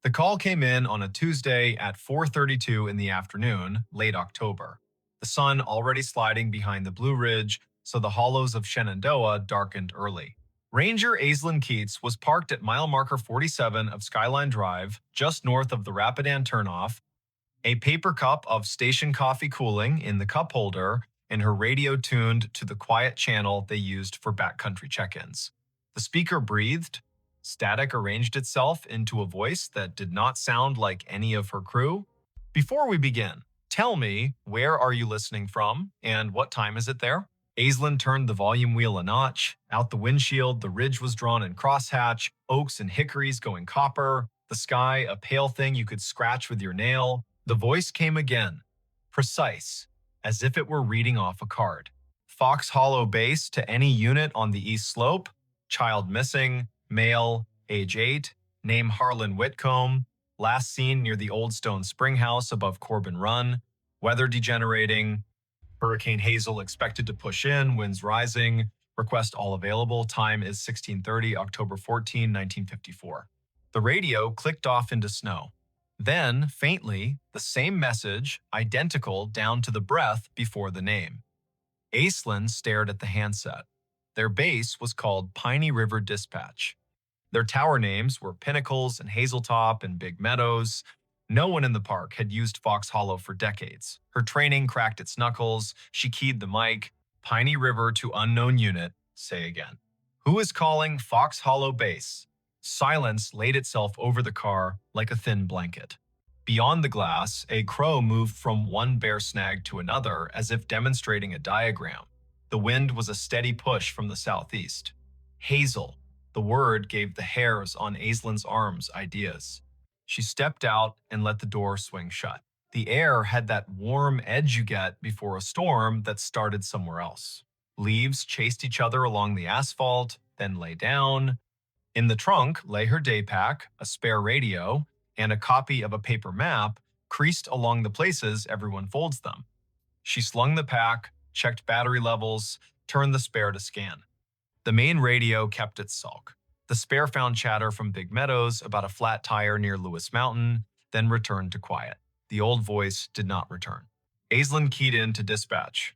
The call came in on a Tuesday at 4:32 in the afternoon, late October. The sun already sliding behind the Blue Ridge, so the hollows of Shenandoah darkened early. Ranger Aislinn Keats was parked at mile marker 47 of Skyline Drive, just north of the Rapidan turnoff, a paper cup of station coffee cooling in the cup holder, and her radio tuned to the quiet channel they used for backcountry check-ins. The speaker breathed. Static arranged itself into a voice that did not sound like any of her crew. Before we begin, tell me, where are you listening from, and what time is it there? Aislinn turned the volume wheel a notch. Out the windshield, the ridge was drawn in crosshatch, oaks and hickories going copper, the sky a pale thing you could scratch with your nail. The voice came again, precise, as if it were reading off a card. Fox Hollow Base to any unit on the east slope. Child missing. Male, age 8, name Harlan Whitcomb, last seen near the Old Stone Spring House above Corbin Run, weather degenerating, Hurricane Hazel expected to push in, winds rising, request all available, time is 16:30, October 14, 1954. The radio clicked off into snow. Then, faintly, the same message, identical down to the breath before the name. Aislinn stared at the handset. Their base was called Piney River Dispatch. Their tower names were Pinnacles and Hazeltop and Big Meadows. No one in the park had used Fox Hollow for decades. Her training cracked its knuckles. She keyed the mic. Piney River to unknown unit. Say again. Who is calling Fox Hollow Base? Silence laid itself over the car like a thin blanket. Beyond the glass, a crow moved from one bear snag to another as if demonstrating a diagram. The wind was a steady push from the southeast. Hazel, the word gave the hairs on Aislinn's arms ideas. She stepped out and let the door swing shut. The air had that warm edge you get before a storm that started somewhere else. Leaves chased each other along the asphalt, then lay down. In the trunk lay her day pack, a spare radio, and a copy of a paper map creased along the places everyone folds them. She slung the pack, checked battery levels, turned the spare to scan. The main radio kept its sulk. The spare found chatter from Big Meadows about a flat tire near Lewis Mountain, then returned to quiet. The old voice did not return. Aislinn keyed in to dispatch.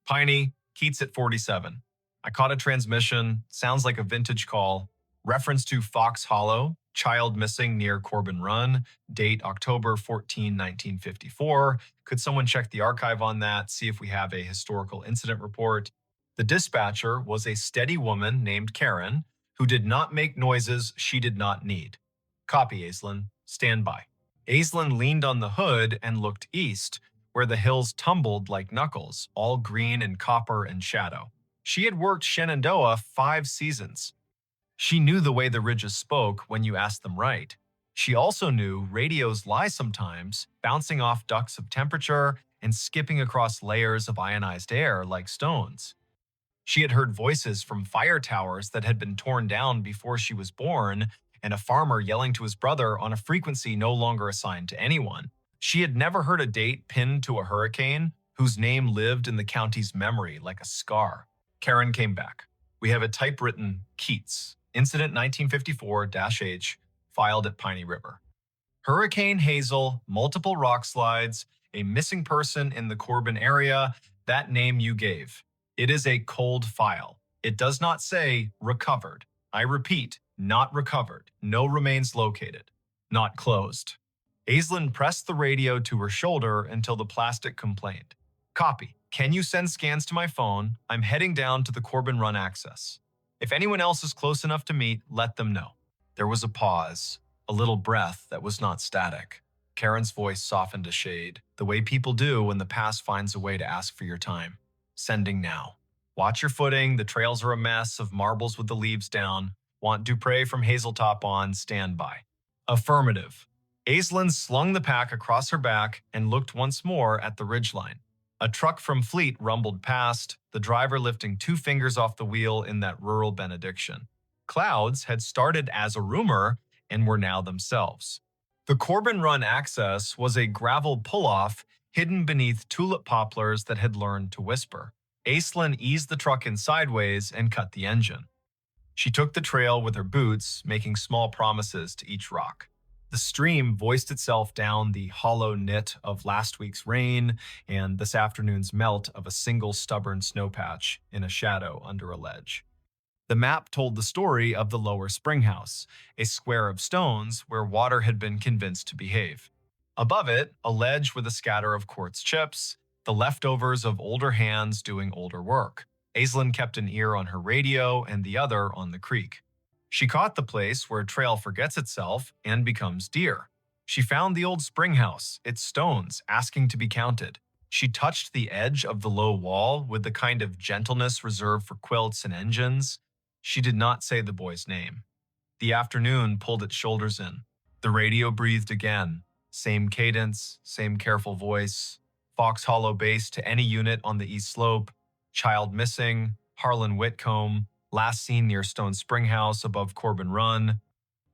Piney, Keats at 47. I caught a transmission, sounds like a vintage call. Reference to Fox Hollow, child missing near Corbin Run, date October 14, 1954. Could someone check the archive on that, see if we have a historical incident report? The dispatcher was a steady woman named Karen, who did not make noises she did not need. Copy, Aislinn. Stand by. Aislinn leaned on the hood and looked east, where the hills tumbled like knuckles, all green and copper and shadow. She had worked Shenandoah 5 seasons. She knew the way the ridges spoke when you asked them right. She also knew radios lie sometimes, bouncing off ducts of temperature and skipping across layers of ionized air like stones. She had heard voices from fire towers that had been torn down before she was born, and a farmer yelling to his brother on a frequency no longer assigned to anyone. She had never heard a date pinned to a hurricane whose name lived in the county's memory like a scar. Karen came back. We have a typewritten Keats. Incident 1954-H, filed at Piney River. Hurricane Hazel, multiple rock slides, a missing person in the Corbin area, that name you gave. It is a cold file. It does not say recovered. I repeat, not recovered. No remains located. Not closed. Aislinn pressed the radio to her shoulder until the plastic complained. Copy. Can you send scans to my phone? I'm heading down to the Corbin Run access. If anyone else is close enough to meet, let them know. There was a pause, a little breath that was not static. Karen's voice softened a shade, the way people do when the past finds a way to ask for your time. Sending now. Watch your footing, the trails are a mess of marbles with the leaves down. Want Dupre from Hazeltop on, stand by. Affirmative. Aislinn slung the pack across her back and looked once more at the ridgeline. A truck from Fleet rumbled past, the driver lifting 2 fingers off the wheel in that rural benediction. Clouds had started as a rumor and were now themselves. The Corbin Run access was a gravel pull-off hidden beneath tulip poplars that had learned to whisper. Aislinn eased the truck in sideways and cut the engine. She took the trail with her boots, making small promises to each rock. The stream voiced itself down the hollow knit of last week's rain and this afternoon's melt of a single stubborn snowpatch in a shadow under a ledge. The map told the story of the lower springhouse, a square of stones where water had been convinced to behave. Above it, a ledge with a scatter of quartz chips, the leftovers of older hands doing older work. Aislinn kept an ear on her radio and the other on the creek. She caught the place where a trail forgets itself and becomes deer. She found the old springhouse, its stones asking to be counted. She touched the edge of the low wall with the kind of gentleness reserved for quilts and engines. She did not say the boy's name. The afternoon pulled its shoulders in. The radio breathed again. Same cadence, same careful voice. Fox Hollow base to any unit on the east slope. Child missing. Harlan Whitcomb. Last seen near Stone Spring House above Corbin Run.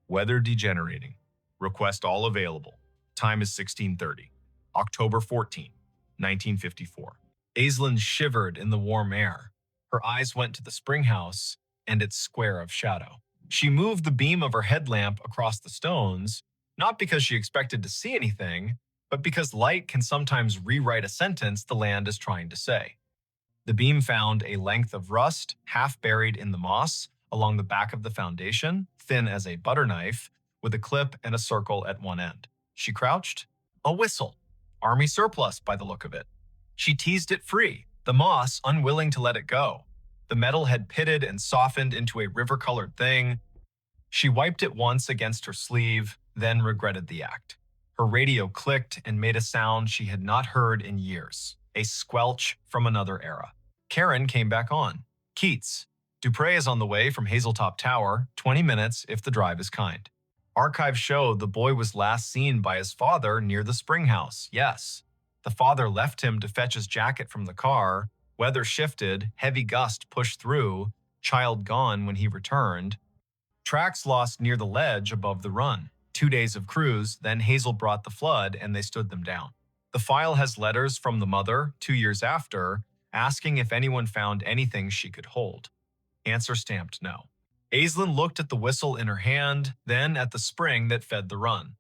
Weather degenerating. Request all available. Time is 16:30. October 14, 1954. Aislinn shivered in the warm air. Her eyes went to the spring house and its square of shadow. She moved the beam of her headlamp across the stones, not because she expected to see anything, but because light can sometimes rewrite a sentence the land is trying to say. The beam found a length of rust half buried in the moss along the back of the foundation, thin as a butter knife, with a clip and a circle at one end. She crouched. A whistle. Army surplus by the look of it. She teased it free, the moss unwilling to let it go. The metal had pitted and softened into a river-colored thing. She wiped it once against her sleeve, then regretted the act. Her radio clicked and made a sound she had not heard in years, a squelch from another era. Karen came back on. Keats. Dupre is on the way from Hazeltop Tower, 20 minutes if the drive is kind. Archives show the boy was last seen by his father near the spring house, yes. The father left him to fetch his jacket from the car. Weather shifted, heavy gust pushed through, child gone when he returned. Tracks lost near the ledge above the run. 2 days of cruise, then Hazel brought the flood and they stood them down. The file has letters from the mother, 2 years after, asking if anyone found anything she could hold. Answer stamped no. Aislinn looked at the whistle in her hand, then at the spring that fed the run.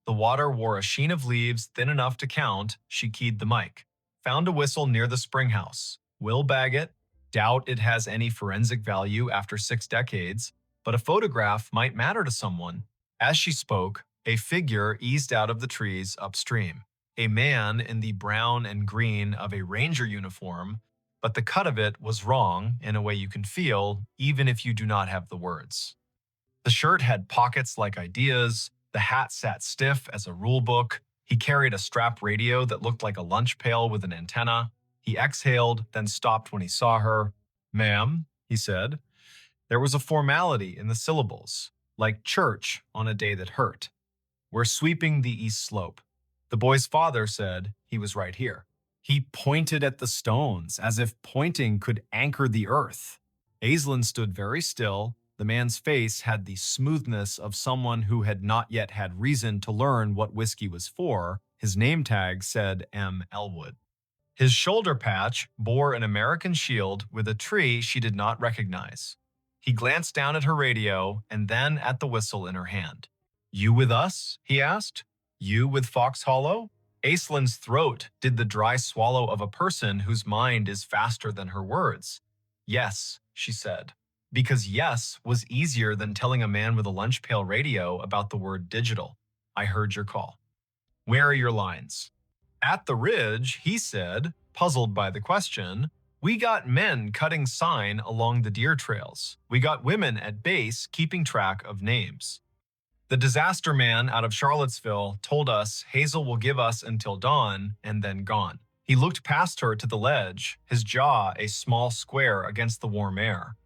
The water wore a sheen of leaves thin enough to count. She keyed the mic. Found a whistle near the spring house. Will bag it. Doubt it has any forensic value after 6 decades, but a photograph might matter to someone. As she spoke, a figure eased out of the trees upstream. A man in the brown and green of a ranger uniform, but the cut of it was wrong in a way you can feel even if you do not have the words. The shirt had pockets like ideas, the hat sat stiff as a rule book, he carried a strap radio that looked like a lunch pail with an antenna. He exhaled, then stopped when he saw her. "Ma'am," he said. There was a formality in the syllables, like church on a day that hurt. "We're sweeping the east slope." The boy's father said he was right here. He pointed at the stones, as if pointing could anchor the earth. Aislinn stood very still. The man's face had the smoothness of someone who had not yet had reason to learn what whiskey was for. His name tag said M. Elwood. His shoulder patch bore an American shield with a tree she did not recognize. He glanced down at her radio and then at the whistle in her hand. "You with us?" he asked. "You with Fox Hollow?" Aislinn's throat did the dry swallow of a person whose mind is faster than her words. "Yes," she said, because yes was easier than telling a man with a lunch pail radio about the word digital. "I heard your call." "Where are your lines?" "At the ridge," he said, puzzled by the question. "We got men cutting sign along the deer trails. We got women at base keeping track of names. The disaster man out of Charlottesville told us Hazel will give us until dawn and then gone." He looked past her to the ledge, his jaw a small square against the warm air.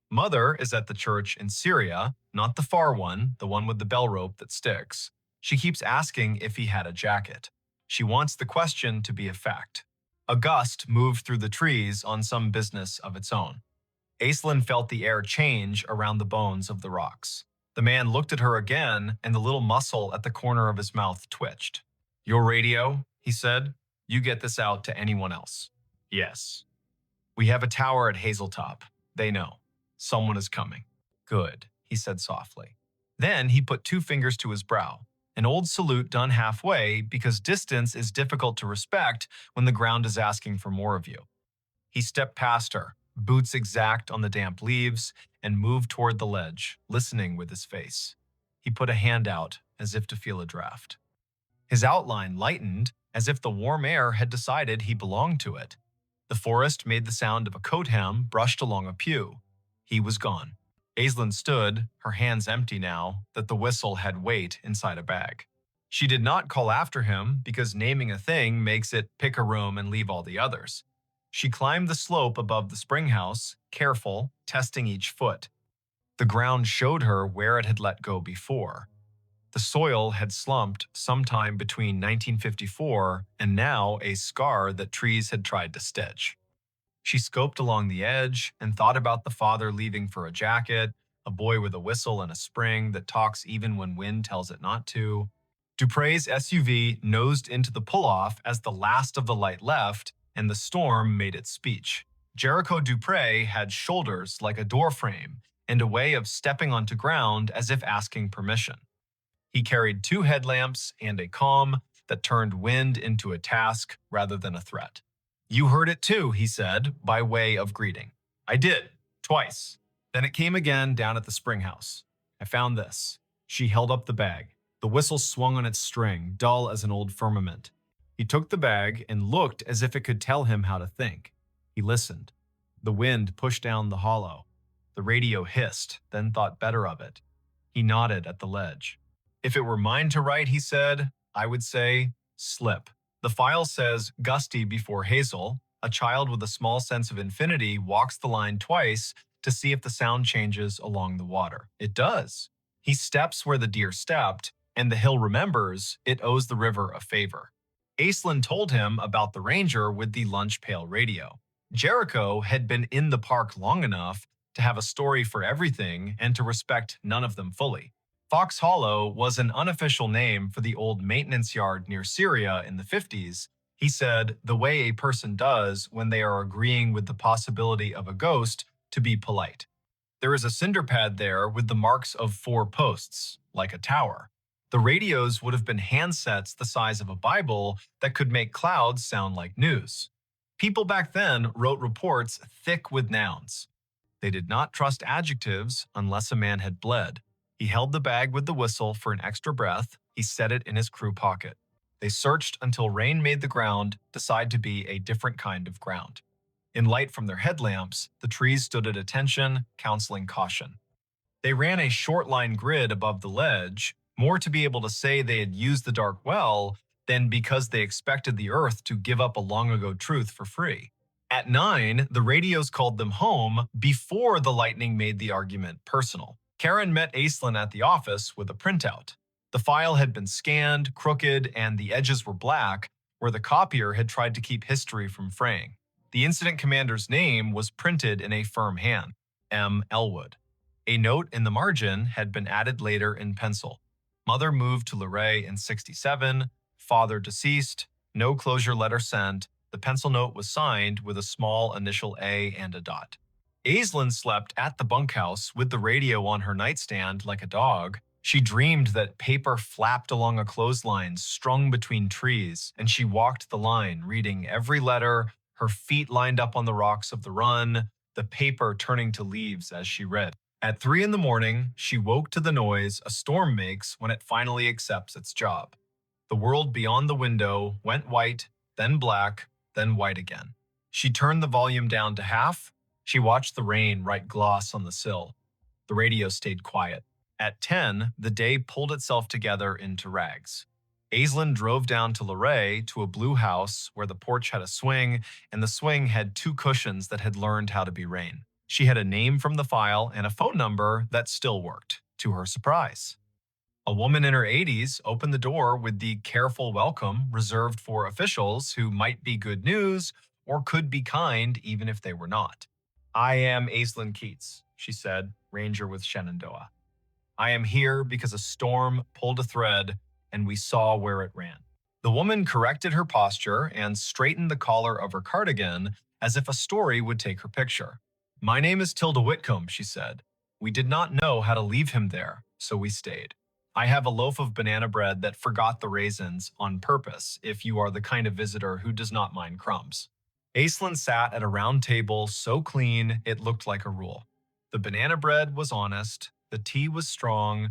"Mother is at the church in Syria, not the far one, the one with the bell rope that sticks. She keeps asking if he had a jacket. She wants the question to be a fact." A gust moved through the trees on some business of its own. Aislinn felt the air change around the bones of the rocks. The man looked at her again, and the little muscle at the corner of his mouth twitched. "Your radio," he said. "You get this out to anyone else." "Yes." "We have a tower at Hazeltop. They know. Someone is coming." "Good," he said softly. Then he put 2 fingers to his brow. an old salute done halfway because distance is difficult to respect when the ground is asking for more of you. He stepped past her, boots exact on the damp leaves, and moved toward the ledge, listening with his face. He put a hand out as if to feel a draft. His outline lightened as if the warm air had decided he belonged to it. The forest made the sound of a coat hem brushed along a pew. He was gone. Aislinn stood, her hands empty now that the whistle had weight inside a bag. She did not call after him because naming a thing makes it pick a room and leave all the others. She climbed the slope above the spring house, careful, testing each foot. The ground showed her where it had let go before. The soil had slumped sometime between 1954 and now a scar that trees had tried to stitch. She scoped along the edge and thought about the father leaving for a jacket, a boy with a whistle and a spring that talks even when wind tells it not to. Dupre's SUV nosed into the pull-off as the last of the light left, and the storm made its speech. Jericho Dupre had shoulders like a doorframe and a way of stepping onto ground as if asking permission. He carried 2 headlamps and a calm that turned wind into a task rather than a threat. "You heard it too," he said, by way of greeting. "I did, twice. Then it came again down at the spring house. I found this." She held up the bag. The whistle swung on its string, dull as an old firmament. He took the bag and looked as if it could tell him how to think. He listened. The wind pushed down the hollow. The radio hissed, then thought better of it. He nodded at the ledge. "If it were mine to write," he said, "I would say, slip." The file says gusty before hazel. A child with a small sense of infinity walks the line twice to see if the sound changes along the water. It does. He steps where the deer stepped, and the hill remembers it owes the river a favor. Aislinn told him about the ranger with the lunch pail radio. Jericho had been in the park long enough to have a story for everything and to respect none of them fully. Fox Hollow was an unofficial name for the old maintenance yard near Syria in the 50s. He said, the way a person does when they are agreeing with the possibility of a ghost to be polite. There is a cinder pad there with the marks of 4 posts, like a tower. The radios would have been handsets the size of a Bible that could make clouds sound like news. People back then wrote reports thick with nouns. They did not trust adjectives unless a man had bled. He held the bag with the whistle for an extra breath. He set it in his crew pocket. They searched until rain made the ground decide to be a different kind of ground. In light from their headlamps, the trees stood at attention, counseling caution. They ran a short line grid above the ledge, more to be able to say they had used the dark well than because they expected the earth to give up a long-ago truth for free. At 9, the radios called them home before the lightning made the argument personal. Karen met Aislinn at the office with a printout. The file had been scanned, crooked, and the edges were black, where the copier had tried to keep history from fraying. The incident commander's name was printed in a firm hand, M. Elwood. A note in the margin had been added later in pencil. Mother moved to Luray in 67, father deceased, no closure letter sent. The pencil note was signed with a small initial A and a dot. Aislinn slept at the bunkhouse with the radio on her nightstand like a dog. She dreamed that paper flapped along a clothesline strung between trees, and she walked the line, reading every letter, her feet lined up on the rocks of the run, the paper turning to leaves as she read. At 3 in the morning, she woke to the noise a storm makes when it finally accepts its job. The world beyond the window went white, then black, then white again. She turned the volume down to half. She watched the rain write gloss on the sill. The radio stayed quiet. At 10, the day pulled itself together into rags. Aislinn drove down to Luray to a blue house where the porch had a swing, and the swing had 2 cushions that had learned how to be rain. She had a name from the file and a phone number that still worked, to her surprise. A woman in her 80s opened the door with the careful welcome reserved for officials who might be good news or could be kind even if they were not. "I am Aislinn Keats," she said, ranger with Shenandoah. "I am here because a storm pulled a thread and we saw where it ran." The woman corrected her posture and straightened the collar of her cardigan as if a story would take her picture. "My name is Tilda Whitcomb," she said. "We did not know how to leave him there, so we stayed." I have a loaf of banana bread that forgot the raisins on purpose if you are the kind of visitor who does not mind crumbs. Aislinn sat at a round table so clean it looked like a rule. The banana bread was honest, the tea was strong.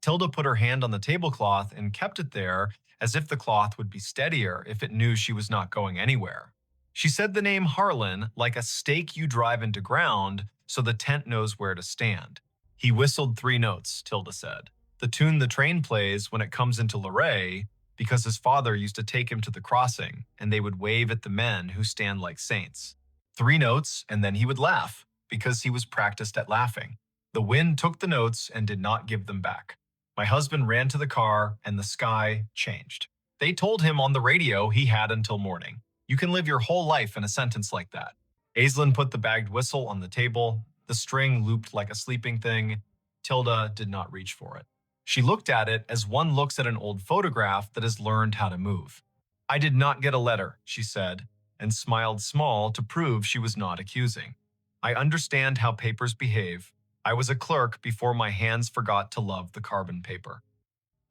Tilda put her hand on the tablecloth and kept it there as if the cloth would be steadier if it knew she was not going anywhere. She said the name Harlan like a stake you drive into ground so the tent knows where to stand. He whistled 3 notes, Tilda said. The tune the train plays when it comes into Luray, because his father used to take him to the crossing and they would wave at the men who stand like saints. 3 notes and then he would laugh because he was practiced at laughing. The wind took the notes and did not give them back. My husband ran to the car and the sky changed. They told him on the radio he had until morning. You can live your whole life in a sentence like that. Aislinn put the bagged whistle on the table. The string looped like a sleeping thing. Tilda did not reach for it. She looked at it as one looks at an old photograph that has learned how to move. I did not get a letter, she said, and smiled small to prove she was not accusing. I understand how papers behave. I was a clerk before my hands forgot to love the carbon paper.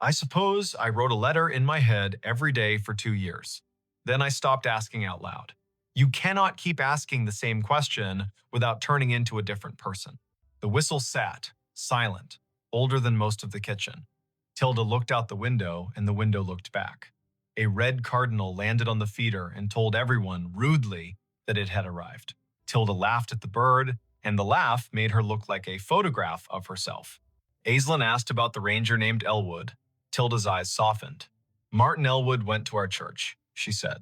I suppose I wrote a letter in my head every day for 2 years. Then I stopped asking out loud. You cannot keep asking the same question without turning into a different person. The whistle sat, silent, older than most of the kitchen. Tilda looked out the window and the window looked back. A red cardinal landed on the feeder and told everyone, rudely, that it had arrived. Tilda laughed at the bird, and the laugh made her look like a photograph of herself. Aislinn asked about the ranger named Elwood. Tilda's eyes softened. Martin Elwood went to our church, she said.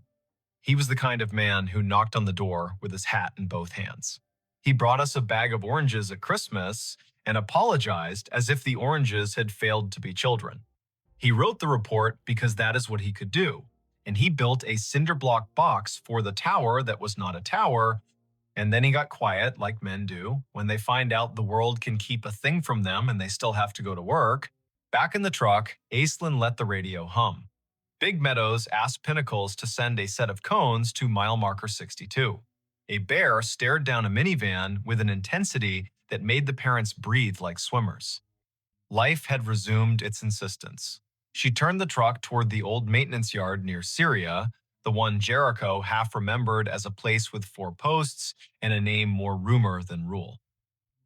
He was the kind of man who knocked on the door with his hat in both hands. He brought us a bag of oranges at Christmas and apologized as if the oranges had failed to be children. He wrote the report because that is what he could do, and he built a cinder block box for the tower that was not a tower, and then he got quiet like men do when they find out the world can keep a thing from them and they still have to go to work. Back in the truck, Aislinn let the radio hum. Big Meadows asked Pinnacles to send a set of cones to mile marker 62. A bear stared down a minivan with an intensity that made the parents breathe like swimmers. Life had resumed its insistence. She turned the truck toward the old maintenance yard near Syria, the one Jericho half remembered as a place with 4 posts and a name more rumor than rule.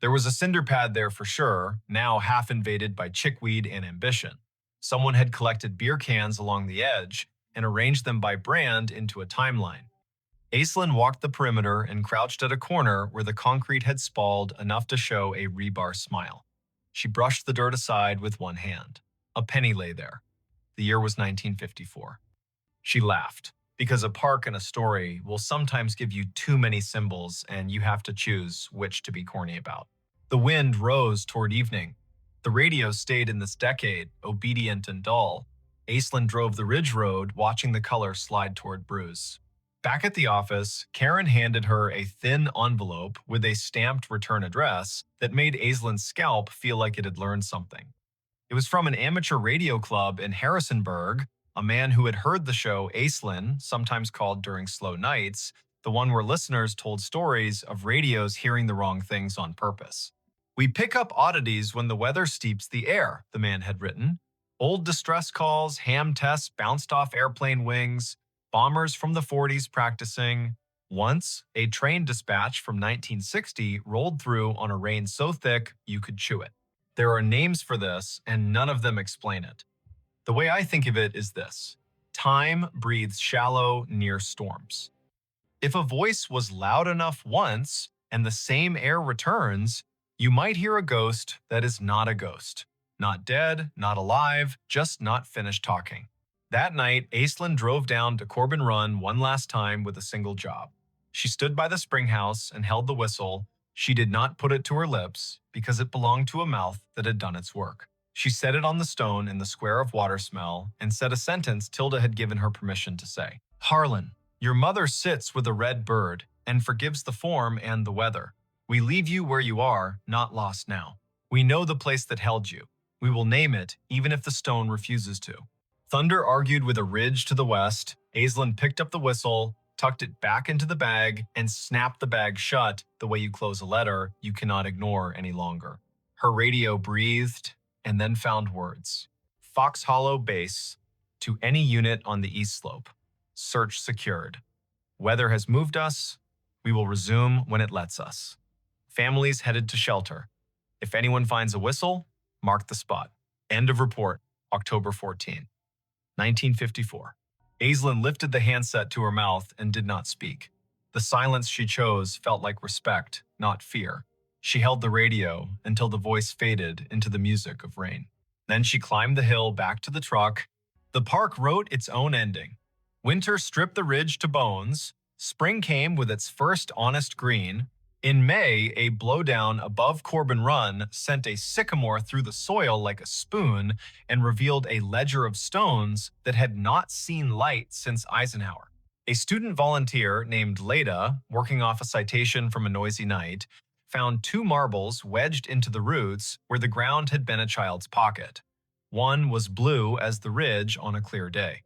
There was a cinder pad there for sure, now half invaded by chickweed and ambition. Someone had collected beer cans along the edge and arranged them by brand into a timeline. Aislinn walked the perimeter and crouched at a corner where the concrete had spalled enough to show a rebar smile. She brushed the dirt aside with one hand. A penny lay there. The year was 1954. She laughed, because a park and a story will sometimes give you too many symbols and you have to choose which to be corny about. The wind rose toward evening. The radio stayed in this decade, obedient and dull. Aislinn drove the ridge road, watching the color slide toward Bruce. Back at the office, Karen handed her a thin envelope with a stamped return address that made Aislinn's scalp feel like it had learned something. It was from an amateur radio club in Harrisonburg, a man who had heard the show Aislinn, sometimes called during slow nights, the one where listeners told stories of radios hearing the wrong things on purpose. We pick up oddities when the weather steeps the air, the man had written. Old distress calls, ham tests bounced off airplane wings, bombers from the 40s practicing. Once, a train dispatch from 1960 rolled through on a rain so thick you could chew it. There are names for this, and none of them explain it. The way I think of it is this. Time breathes shallow near storms. If a voice was loud enough once and the same air returns, you might hear a ghost that is not a ghost. Not dead, not alive, just not finished talking. That night, Aislinn drove down to Corbin Run one last time with a single job. She stood by the spring house and held the whistle. She did not put it to her lips because it belonged to a mouth that had done its work. She set it on the stone in the square of water smell and said a sentence Tilda had given her permission to say. Harlan, your mother sits with a red bird and forgives the form and the weather. We leave you where you are, not lost now. We know the place that held you. We will name it, even if the stone refuses to. Thunder argued with a ridge to the west. Aislinn picked up the whistle, tucked it back into the bag, and snapped the bag shut the way you close a letter you cannot ignore any longer. Her radio breathed and then found words. Fox Hollow Base to any unit on the east slope. Search secured. Weather has moved us. We will resume when it lets us. Families headed to shelter. If anyone finds a whistle, mark the spot. End of report, October 14, 1954. Aislinn lifted the handset to her mouth and did not speak. The silence she chose felt like respect, not fear. She held the radio until the voice faded into the music of rain. Then she climbed the hill back to the truck. The park wrote its own ending. Winter stripped the ridge to bones. Spring came with its first honest green. In May, a blowdown above Corbin Run sent a sycamore through the soil like a spoon and revealed a ledger of stones that had not seen light since Eisenhower. A student volunteer named Leda, working off a citation from a noisy night, found 2 marbles wedged into the roots where the ground had been a child's pocket. One was blue as the ridge on a clear day.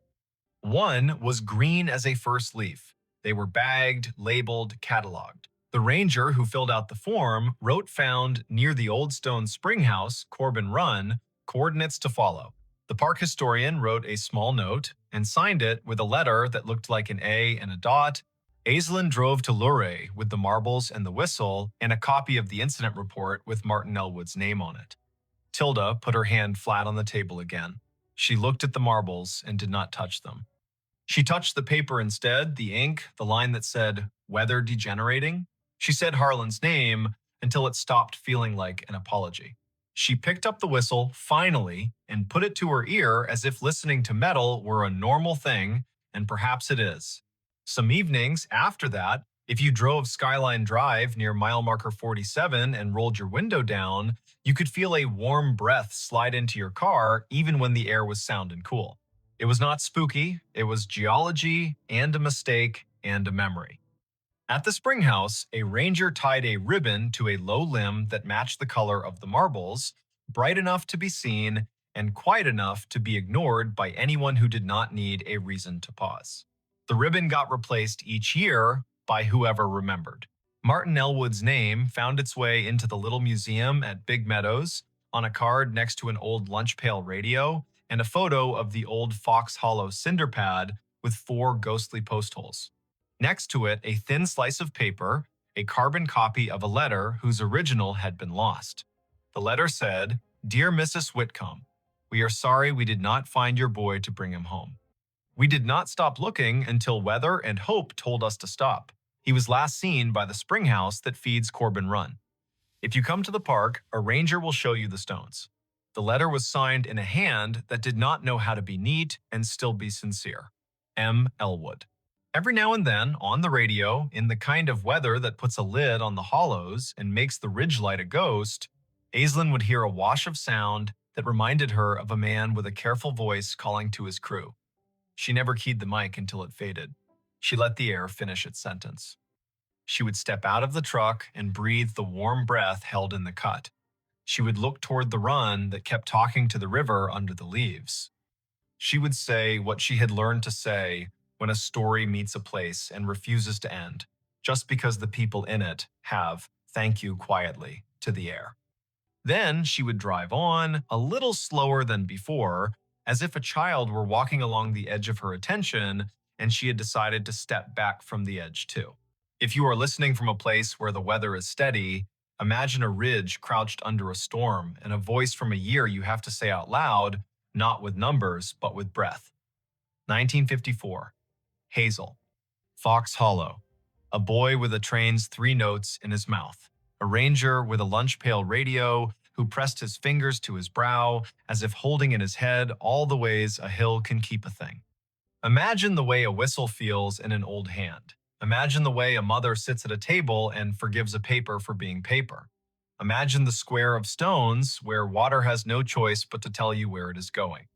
One was green as a first leaf. They were bagged, labeled, cataloged. The ranger who filled out the form wrote found near the old stone spring house, Corbin Run, coordinates to follow. The park historian wrote a small note and signed it with a letter that looked like an A and a dot. Aislinn drove to Luray with the marbles and the whistle and a copy of the incident report with Martin Elwood's name on it. Tilda put her hand flat on the table again. She looked at the marbles and did not touch them. She touched the paper instead, the ink, the line that said, "Weather degenerating." She said Harlan's name until it stopped feeling like an apology. She picked up the whistle, finally, and put it to her ear as if listening to metal were a normal thing, and perhaps it is. Some evenings after that, if you drove Skyline Drive near mile marker 47 and rolled your window down, you could feel a warm breath slide into your car even when the air was sound and cool. It was not spooky, it was geology and a mistake and a memory. At the spring house, a ranger tied a ribbon to a low limb that matched the color of the marbles, bright enough to be seen and quiet enough to be ignored by anyone who did not need a reason to pause. The ribbon got replaced each year by whoever remembered. Martin Elwood's name found its way into the little museum at Big Meadows on a card next to an old lunch pail radio and a photo of the old Fox Hollow cinder pad with 4 ghostly post holes. Next to it, a thin slice of paper, a carbon copy of a letter whose original had been lost. The letter said, "Dear Mrs. Whitcomb, we are sorry we did not find your boy to bring him home. We did not stop looking until weather and hope told us to stop. He was last seen by the spring house that feeds Corbin Run. If you come to the park, a ranger will show you the stones." The letter was signed in a hand that did not know how to be neat and still be sincere. M. Elwood. Every now and then, on the radio, in the kind of weather that puts a lid on the hollows and makes the ridgelight a ghost, Aislinn would hear a wash of sound that reminded her of a man with a careful voice calling to his crew. She never keyed the mic until it faded. She let the air finish its sentence. She would step out of the truck and breathe the warm breath held in the cut. She would look toward the run that kept talking to the river under the leaves. She would say what she had learned to say when a story meets a place and refuses to end, just because the people in it have "thank you quietly" to the air. Then she would drive on, a little slower than before, as if a child were walking along the edge of her attention and she had decided to step back from the edge too. If you are listening from a place where the weather is steady, imagine a ridge crouched under a storm and a voice from a year you have to say out loud, not with numbers, but with breath. 1954. Hazel. Fox Hollow. A boy with a train's 3 notes in his mouth. A ranger with a lunch pail radio who pressed his fingers to his brow as if holding in his head all the ways a hill can keep a thing. Imagine the way a whistle feels in an old hand. Imagine the way a mother sits at a table and forgives a paper for being paper. Imagine the square of stones where water has no choice but to tell you where it is going.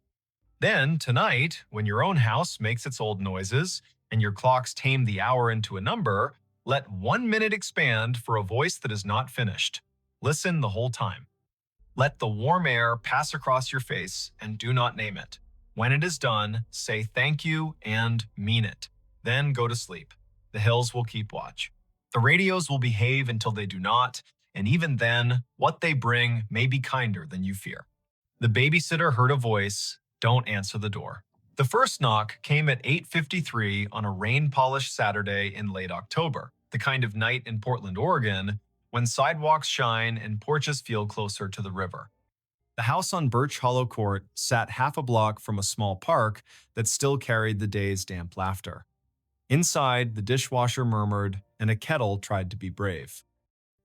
Then, tonight, when your own house makes its old noises and your clocks tame the hour into a number, let 1 minute expand for a voice that is not finished. Listen the whole time. Let the warm air pass across your face and do not name it. When it is done, say thank you and mean it. Then go to sleep. The hills will keep watch. The radios will behave until they do not, and even then, what they bring may be kinder than you fear. The babysitter heard a voice, "Don't answer the door." The first knock came at 8:53 on a rain-polished Saturday in late October, the kind of night in Portland, Oregon, when sidewalks shine and porches feel closer to the river. The house on Birch Hollow Court sat half a block from a small park that still carried the day's damp laughter. Inside, the dishwasher murmured, and a kettle tried to be brave.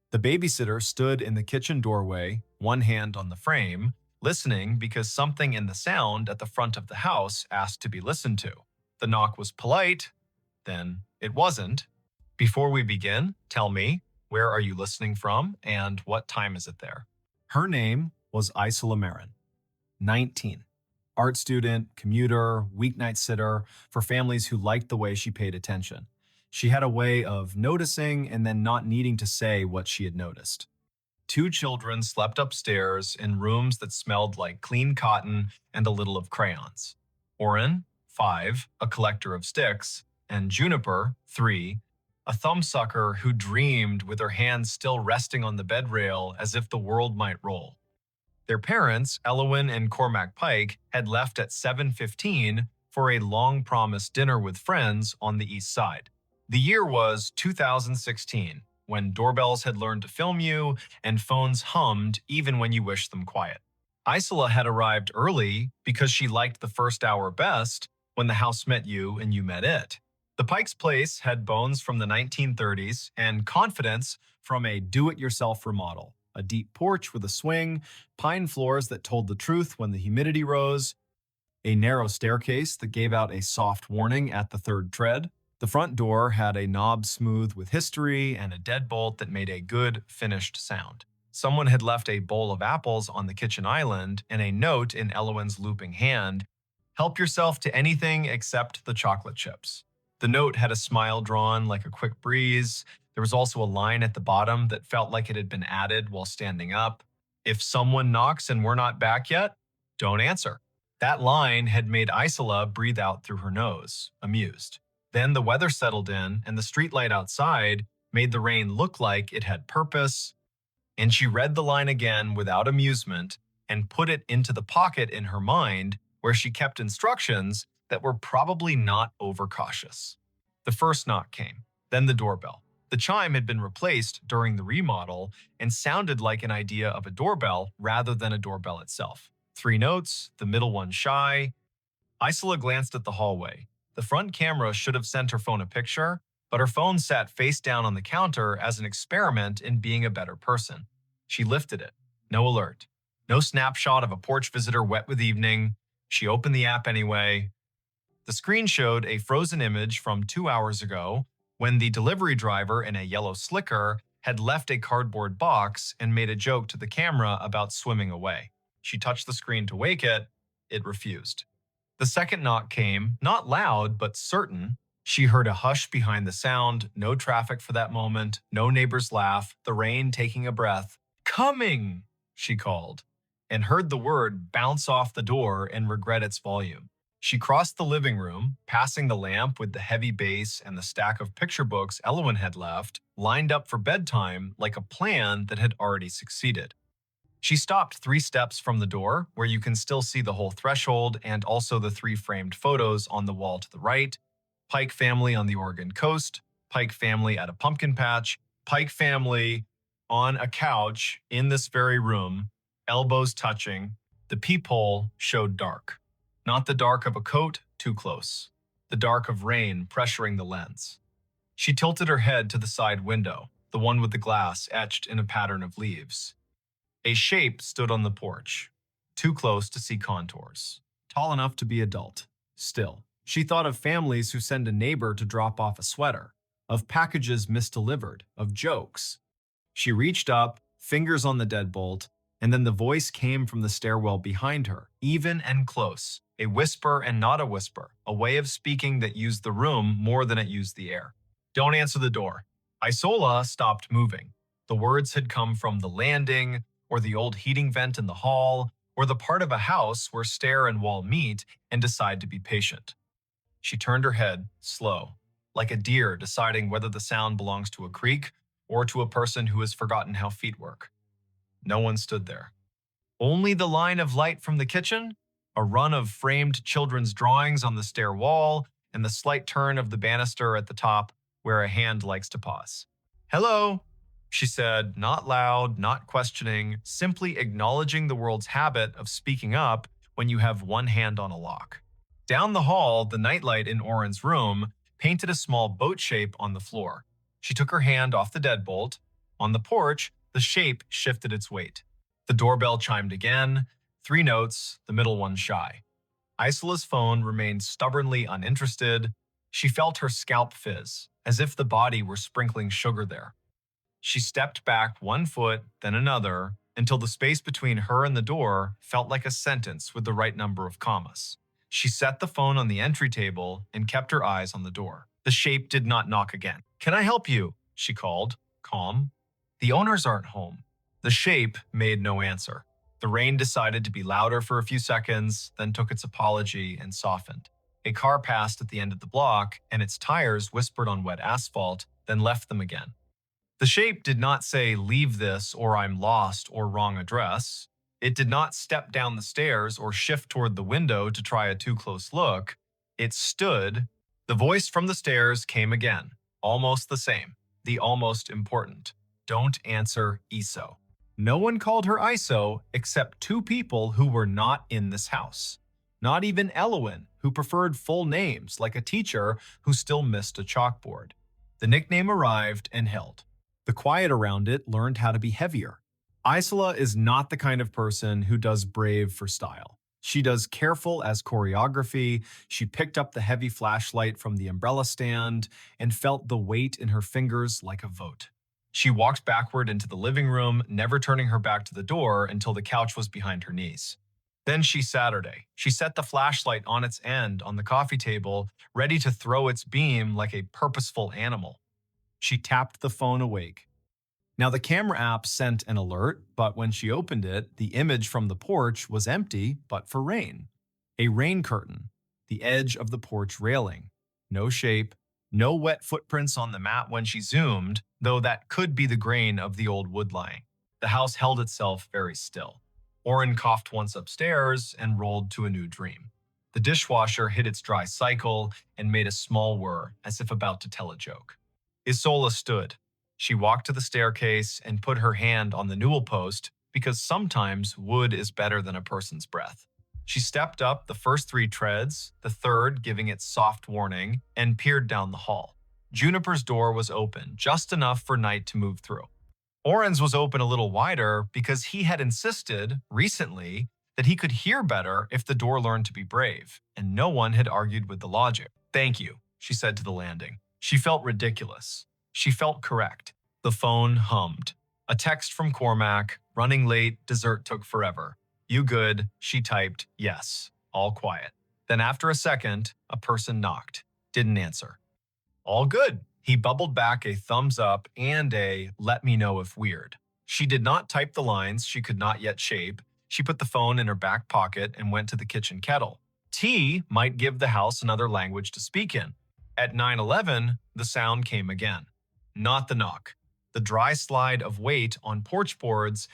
The babysitter stood in the kitchen doorway, one hand on the frame, listening because something in the sound at the front of the house asked to be listened to. The knock was polite, then it wasn't. Before we begin, tell me, where are you listening from and what time is it there? Her name was Isola Marin, 19. Art student, commuter, weeknight sitter for families who liked the way she paid attention. She had a way of noticing and then not needing to say what she had noticed. Two children slept upstairs in rooms that smelled like clean cotton and a little of crayons. Oren, 5, a collector of sticks, and Juniper, 3, a thumbsucker who dreamed with her hands still resting on the bed rail as if the world might roll. Their parents, Elowin and Cormac Pike, had left at 7:15 for a long-promised dinner with friends on the east side. The year was 2016, when doorbells had learned to film you and phones hummed even when you wished them quiet. Isola had arrived early because she liked the first hour best when the house met you and you met it. The Pike's place had bones from the 1930s and confidence from a do-it-yourself remodel. A deep porch with a swing, pine floors that told the truth when the humidity rose, a narrow staircase that gave out a soft warning at the third tread. The front door had a knob smooth with history and a deadbolt that made a good, finished sound. Someone had left a bowl of apples on the kitchen island and a note in Elowin's looping hand, "Help yourself to anything except the chocolate chips." The note had a smile drawn like a quick breeze. There was also a line at the bottom that felt like it had been added while standing up. "If someone knocks and we're not back yet, don't answer." That line had made Isola breathe out through her nose, amused. Then the weather settled in, and the streetlight outside made the rain look like it had purpose, and she read the line again without amusement and put it into the pocket in her mind where she kept instructions that were probably not overcautious. The first knock came, then the doorbell. The chime had been replaced during the remodel and sounded like an idea of a doorbell rather than a doorbell itself. 3 notes, the middle one shy. Isola glanced at the hallway. The front camera should have sent her phone a picture, but her phone sat face down on the counter as an experiment in being a better person. She lifted it. No alert. No snapshot of a porch visitor wet with evening. She opened the app anyway. The screen showed a frozen image from 2 hours ago when the delivery driver in a yellow slicker had left a cardboard box and made a joke to the camera about swimming away. She touched the screen to wake it. It refused. The second knock came, not loud, but certain. She heard a hush behind the sound, no traffic for that moment, no neighbor's laugh, the rain taking a breath. "Coming!" she called, and heard the word bounce off the door and regret its volume. She crossed the living room, passing the lamp with the heavy base and the stack of picture books Elowin had left, lined up for bedtime like a plan that had already succeeded. She stopped 3 steps from the door, where you can still see the whole threshold and also the 3 framed photos on the wall to the right. Pike family on the Oregon coast, Pike family at a pumpkin patch, Pike family on a couch in this very room, elbows touching. The peephole showed dark. Not the dark of a coat, too close. The dark of rain pressuring the lens. She tilted her head to the side window, the one with the glass etched in a pattern of leaves. A shape stood on the porch, too close to see contours, tall enough to be adult. Still, she thought of families who send a neighbor to drop off a sweater, of packages misdelivered, of jokes. She reached up, fingers on the deadbolt, and then the voice came from the stairwell behind her, even and close, a whisper and not a whisper, a way of speaking that used the room more than it used the air. "Don't answer the door." Isola stopped moving. The words had come from the landing, or the old heating vent in the hall, or the part of a house where stair and wall meet and decide to be patient. She turned her head, slow, like a deer deciding whether the sound belongs to a creek or to a person who has forgotten how feet work. No one stood there. Only the line of light from the kitchen, a run of framed children's drawings on the stair wall, and the slight turn of the banister at the top where a hand likes to pause. Hello, she said, not loud, not questioning, simply acknowledging the world's habit of speaking up when you have one hand on a lock. Down the hall, the nightlight in Oren's room painted a small boat shape on the floor. She took her hand off the deadbolt. On the porch, the shape shifted its weight. The doorbell chimed again, 3 notes, the middle one shy. Isola's phone remained stubbornly uninterested. She felt her scalp fizz, as if the body were sprinkling sugar there. She stepped back 1 foot, then another, until the space between her and the door felt like a sentence with the right number of commas. She set the phone on the entry table and kept her eyes on the door. The shape did not knock again. "Can I help you?" she called, calm. "The owners aren't home." The shape made no answer. The rain decided to be louder for a few seconds, then took its apology and softened. A car passed at the end of the block, and its tires whispered on wet asphalt, then left them again. The shape did not say, "Leave this," or "I'm lost," or "Wrong address." It did not step down the stairs or shift toward the window to try a too close look. It stood. The voice from the stairs came again, almost the same, the almost important. "Don't answer ISO." No one called her ISO except 2 people who were not in this house. Not even Elowen, who preferred full names like a teacher who still missed a chalkboard. The nickname arrived and held. The quiet around it learned how to be heavier. Isola is not the kind of person who does brave for style. She does careful as choreography. She picked up the heavy flashlight from the umbrella stand and felt the weight in her fingers like a vote. She walked backward into the living room, never turning her back to the door until the couch was behind her knees. Then she set the flashlight on its end on the coffee table, ready to throw its beam like a purposeful animal. She tapped the phone awake. Now the camera app sent an alert, but when she opened it, the image from the porch was empty but for rain. A rain curtain, the edge of the porch railing. No shape, no wet footprints on the mat when she zoomed, though that could be the grain of the old wood lying. The house held itself very still. Oren coughed once upstairs and rolled to a new dream. The dishwasher hit its dry cycle and made a small whir, as if about to tell a joke. Isola stood. She walked to the staircase and put her hand on the newel post because sometimes wood is better than a person's breath. She stepped up the first 3 treads, the third giving its soft warning, and peered down the hall. Juniper's door was open, just enough for night to move through. Oren's was open a little wider because he had insisted, recently, that he could hear better if the door learned to be brave, and no one had argued with the logic. "Thank you," she said to the landing. She felt ridiculous. She felt correct. The phone hummed. A text from Cormac, "Running late, dessert took forever. You good?" She typed, "Yes." All quiet. Then after a second, a person knocked. Didn't answer. "All good." He bubbled back a thumbs up and a "let me know if weird." She did not type the lines she could not yet shape. She put the phone in her back pocket and went to the kitchen kettle. Tea might give the house another language to speak in. At 9:11, the sound came again. Not the knock. The dry slide of weight on porch boards.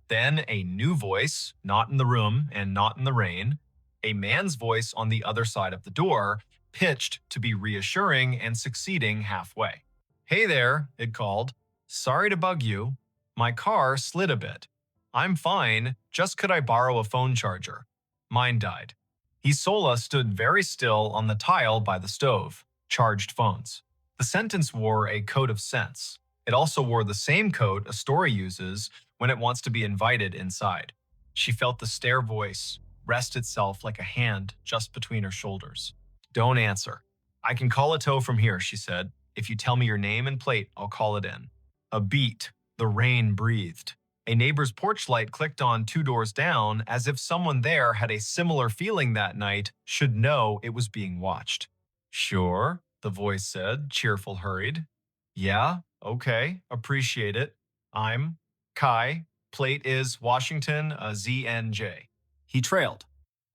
Then a new voice, not in the room and not in the rain. A man's voice on the other side of the door, pitched to be reassuring and succeeding halfway. "Hey there," it called. "Sorry to bug you. My car slid a bit. I'm fine, just could I borrow a phone charger? Mine died." Isola stood very still on the tile by the stove. Charged phones. The sentence wore a coat of sense. It also wore the same coat a story uses when it wants to be invited inside. She felt the stair voice rest itself like a hand just between her shoulders. "Don't answer." "I can call a tow from here," she said. "If you tell me your name and plate, I'll call it in." A beat. The rain breathed. A neighbor's porch light clicked on 2 doors down, as if someone there had a similar feeling that night, should know it was being watched. "Sure," the voice said, cheerful, hurried. "Yeah, okay, appreciate it. I'm Kai. Plate is Washington, ZNJ." He trailed.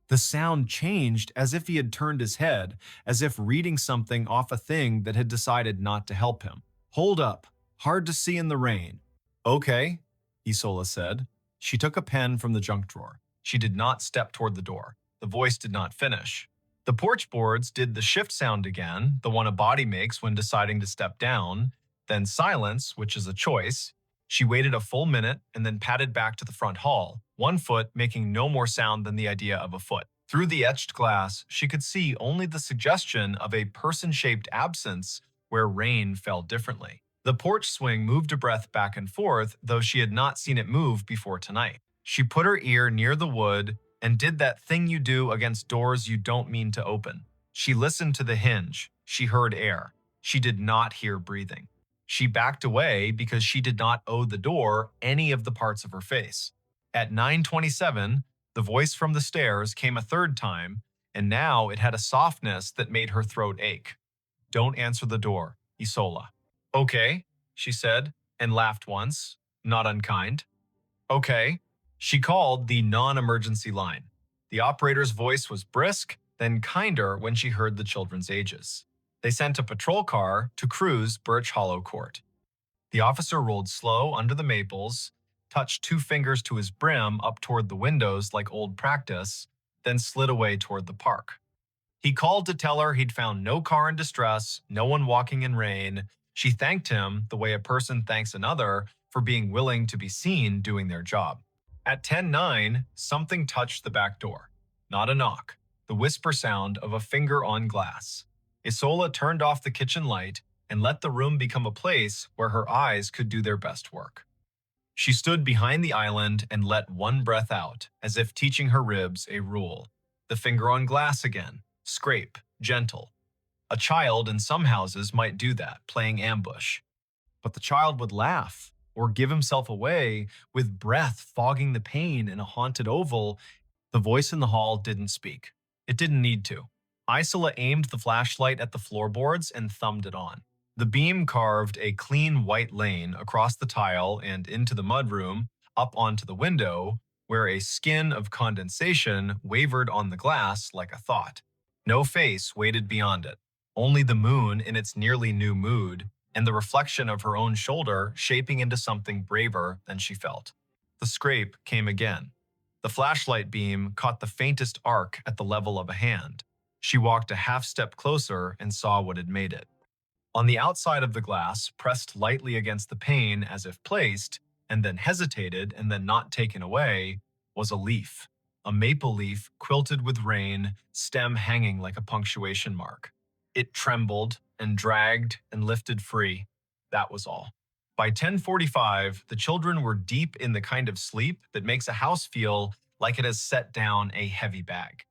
The sound changed as if he had turned his head, as if reading something off a thing that had decided not to help him. "Hold up. Hard to see in the rain." "Okay," Isola said. She took a pen from the junk drawer. She did not step toward the door. The voice did not finish. The porch boards did the shift sound again, the one a body makes when deciding to step down, then silence, which is a choice. She waited a full minute and then padded back to the front hall, one foot making no more sound than the idea of a foot. Through the etched glass, she could see only the suggestion of a person-shaped absence where rain fell differently. The porch swing moved a breath back and forth, though she had not seen it move before tonight. She put her ear near the wood and did that thing you do against doors you don't mean to open. She listened to the hinge. She heard air. She did not hear breathing. She backed away because she did not owe the door any of the parts of her face. At 9:27, the voice from the stairs came a third time, and now it had a softness that made her throat ache. "Don't answer the door, Isola." "Okay," she said, and laughed once, not unkind. "Okay." She called the non-emergency line. The operator's voice was brisk, then kinder when she heard the children's ages. They sent a patrol car to cruise Birch Hollow Court. The officer rolled slow under the maples, touched two fingers to his brim up toward the windows like old practice, then slid away toward the park. He called to tell her he'd found no car in distress, no one walking in rain. She thanked him the way a person thanks another for being willing to be seen doing their job. At 10:09, something touched the back door. Not a knock, the whisper sound of a finger on glass. Isola turned off the kitchen light and let the room become a place where her eyes could do their best work. She stood behind the island and let one breath out, as if teaching her ribs a rule. The finger on glass again. Scrape, gentle. A child in some houses might do that, playing ambush. But the child would laugh or give himself away with breath fogging the pain in a haunted oval. The voice in the hall didn't speak. It didn't need to. Isola aimed the flashlight at the floorboards and thumbed it on. The beam carved a clean white lane across the tile and into the mudroom, up onto the window, where a skin of condensation wavered on the glass like a thought. No face waited beyond it, only the moon in its nearly new mood, and the reflection of her own shoulder shaping into something braver than she felt. The scrape came again. The flashlight beam caught the faintest arc at the level of a hand. She walked a half step closer and saw what had made it. On the outside of the glass, pressed lightly against the pane as if placed, and then hesitated and then not taken away, was a leaf. A maple leaf quilted with rain, stem hanging like a punctuation mark. It trembled and dragged and lifted free. That was all. By 10:45, the children were deep in the kind of sleep that makes a house feel like it has set down a heavy bag.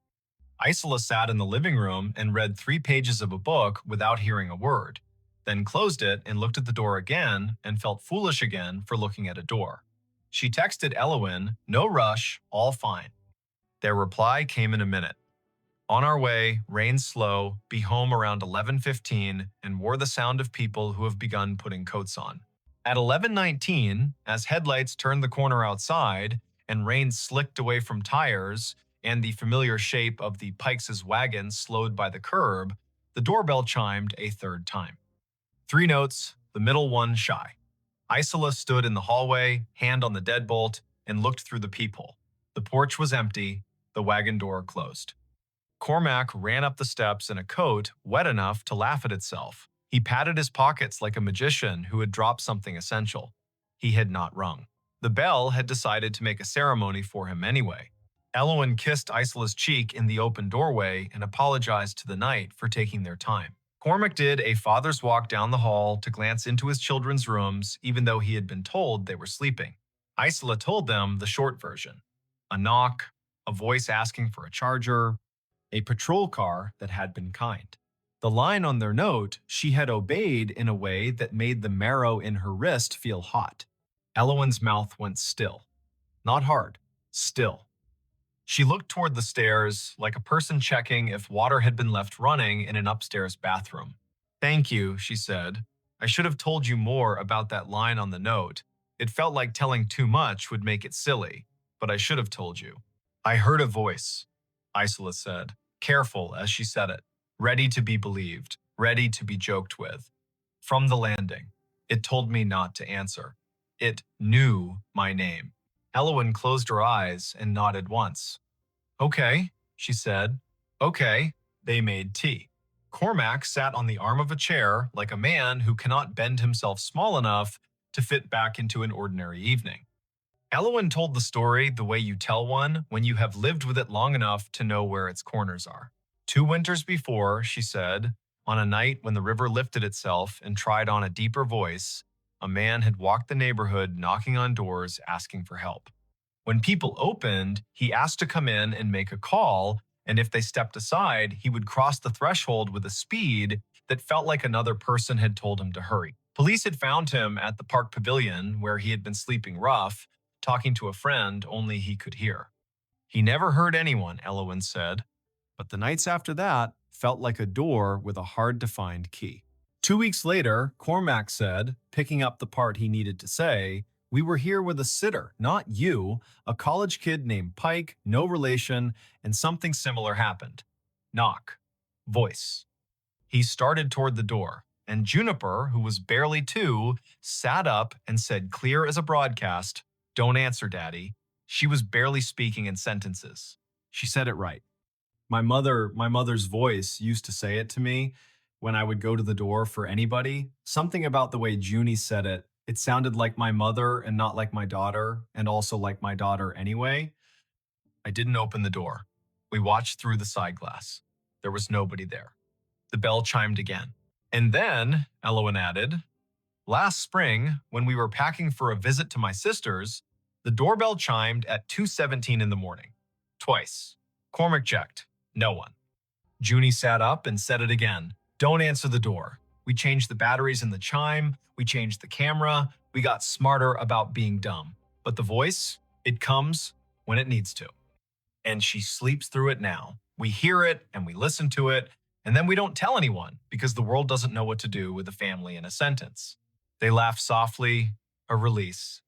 Isola sat in the living room and read 3 pages of a book without hearing a word, then closed it and looked at the door again and felt foolish again for looking at a door. She texted Elowen, "No rush, all fine." Their reply came in a minute. "On our way, rain slow, be home around 11:15, and wore the sound of people who have begun putting coats on." At 11:19, as headlights turned the corner outside and rain slicked away from tires and the familiar shape of the Pikes' wagon slowed by the curb, the doorbell chimed a third time. 3 notes, the middle one shy. Isola stood in the hallway, hand on the deadbolt, and looked through the peephole. The porch was empty, the wagon door closed. Cormac ran up the steps in a coat wet enough to laugh at itself. He patted his pockets like a magician who had dropped something essential. He had not rung. The bell had decided to make a ceremony for him anyway. Elowen kissed Isola's cheek in the open doorway and apologized to the night for taking their time. Cormac did a father's walk down the hall to glance into his children's rooms, even though he had been told they were sleeping. Isola told them the short version. A knock, a voice asking for a charger, a patrol car that had been kind. The line on their note she had obeyed in a way that made the marrow in her wrist feel hot. Elowen's mouth went still. Not hard, still. She looked toward the stairs like a person checking if water had been left running in an upstairs bathroom. "Thank you," she said. "I should have told you more about that line on the note. It felt like telling too much would make it silly, but I should have told you." "I heard a voice," Isola said, careful as she said it, ready to be believed, ready to be joked with. "From the landing. It told me not to answer. It knew my name." Elowen closed her eyes and nodded once. Okay, she said. Okay. They made tea. Cormac sat on the arm of a chair like a man who cannot bend himself small enough to fit back into an ordinary evening. Elowen told the story the way you tell one when you have lived with it long enough to know where its corners are. 2 winters before, she said, on a night when the river lifted itself and tried on a deeper voice, a man had walked the neighborhood knocking on doors asking for help. When people opened, he asked to come in and make a call, and if they stepped aside, he would cross the threshold with a speed that felt like another person had told him to hurry. Police had found him at the park pavilion where he had been sleeping rough, talking to a friend only he could hear. He never heard anyone, Elowen said, but the nights after that felt like a door with a hard-to-find key. 2 weeks later, Cormac said, picking up the part he needed to say, "We were here with a sitter, not you, a college kid named Pike, no relation, and something similar happened. Knock. Voice." He started toward the door, and Juniper, who was barely 2, sat up and said clear as a broadcast, "Don't answer, Daddy." She was barely speaking in sentences. She said it right. My mother's voice used to say it to me when I would go to the door for anybody. Something about the way Junie said it. It sounded like my mother and not like my daughter, and also like my daughter anyway. I didn't open the door. We watched through the side glass. There was nobody there. The bell chimed again. And then, Elowen added, last spring, when we were packing for a visit to my sister's, the doorbell chimed at 2:17 in the morning. Twice. Cormac checked. No one. Junie sat up and said it again. Don't answer the door. We changed the batteries in the chime. We changed the camera. We got smarter about being dumb. But the voice, it comes when it needs to. And she sleeps through it now. We hear it and we listen to it, and then we don't tell anyone because the world doesn't know what to do with a family in a sentence. They laughed softly, a release.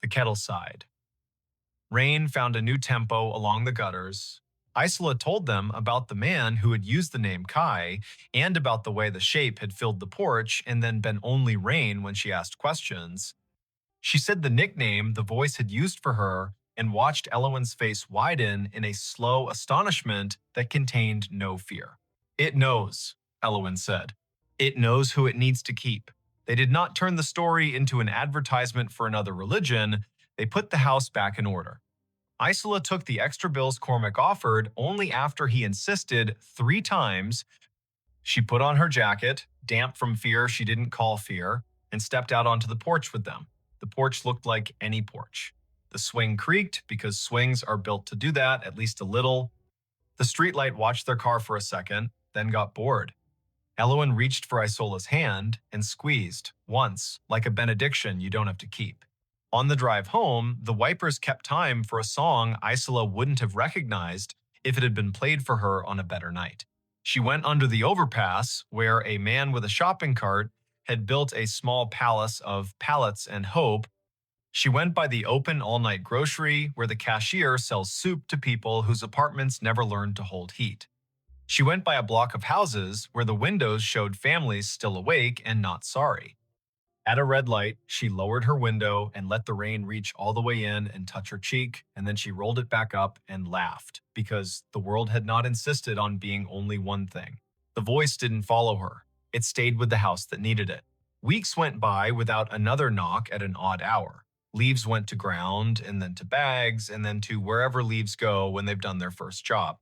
The kettle sighed. Rain found a new tempo along the gutters. Isola told them about the man who had used the name Kai and about the way the shape had filled the porch and then been only Rain when she asked questions. She said the nickname the voice had used for her and watched Elowen's face widen in a slow astonishment that contained no fear. It knows, Elowen said. It knows who it needs to keep. They did not turn the story into an advertisement for another religion. They put the house back in order. Isola took the extra bills Cormac offered only after he insisted 3 times. She put on her jacket, damp from fear she didn't call fear, and stepped out onto the porch with them. The porch looked like any porch. The swing creaked because swings are built to do that, at least a little. The streetlight watched their car for a second, then got bored. Elowen reached for Isola's hand and squeezed, once, like a benediction you don't have to keep. On the drive home, the wipers kept time for a song Isola wouldn't have recognized if it had been played for her on a better night. She went under the overpass, where a man with a shopping cart had built a small palace of pallets and hope. She went by the open all-night grocery, where the cashier sells soup to people whose apartments never learned to hold heat. She went by a block of houses where the windows showed families still awake and not sorry. At a red light, she lowered her window and let the rain reach all the way in and touch her cheek, and then she rolled it back up and laughed, because the world had not insisted on being only one thing. The voice didn't follow her. It stayed with the house that needed it. Weeks went by without another knock at an odd hour. Leaves went to ground, and then to bags, and then to wherever leaves go when they've done their first job.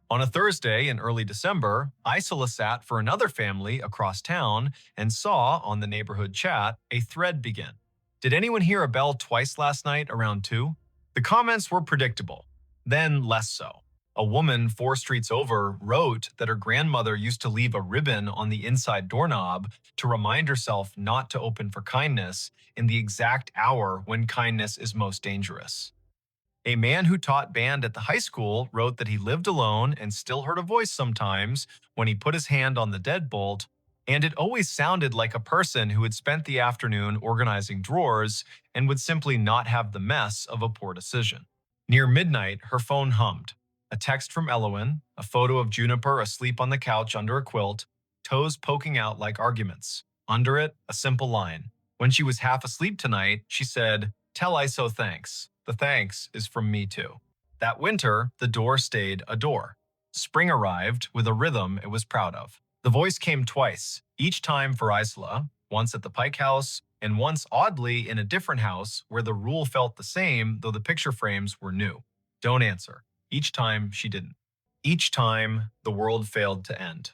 On a Thursday in early December, Isola sat for another family across town and saw, on the neighborhood chat, a thread begin. Did anyone hear a bell twice last night around 2? The comments were predictable, then less so. A woman 4 streets over wrote that her grandmother used to leave a ribbon on the inside doorknob to remind herself not to open for kindness in the exact hour when kindness is most dangerous. A man who taught band at the high school wrote that he lived alone and still heard a voice sometimes when he put his hand on the deadbolt, and it always sounded like a person who had spent the afternoon organizing drawers and would simply not have the mess of a poor decision. Near midnight, her phone hummed. A text from Elowen, a photo of Juniper asleep on the couch under a quilt, toes poking out like arguments. Under it, a simple line. When she was half asleep tonight, she said, Tell ISO thanks. The thanks is from me too. That winter, the door stayed a door. Spring arrived with a rhythm it was proud of. The voice came twice, each time for Isla, once at the Pike House, and once oddly in a different house where the rule felt the same though the picture frames were new. Don't answer. Each time she didn't. Each time the world failed to end.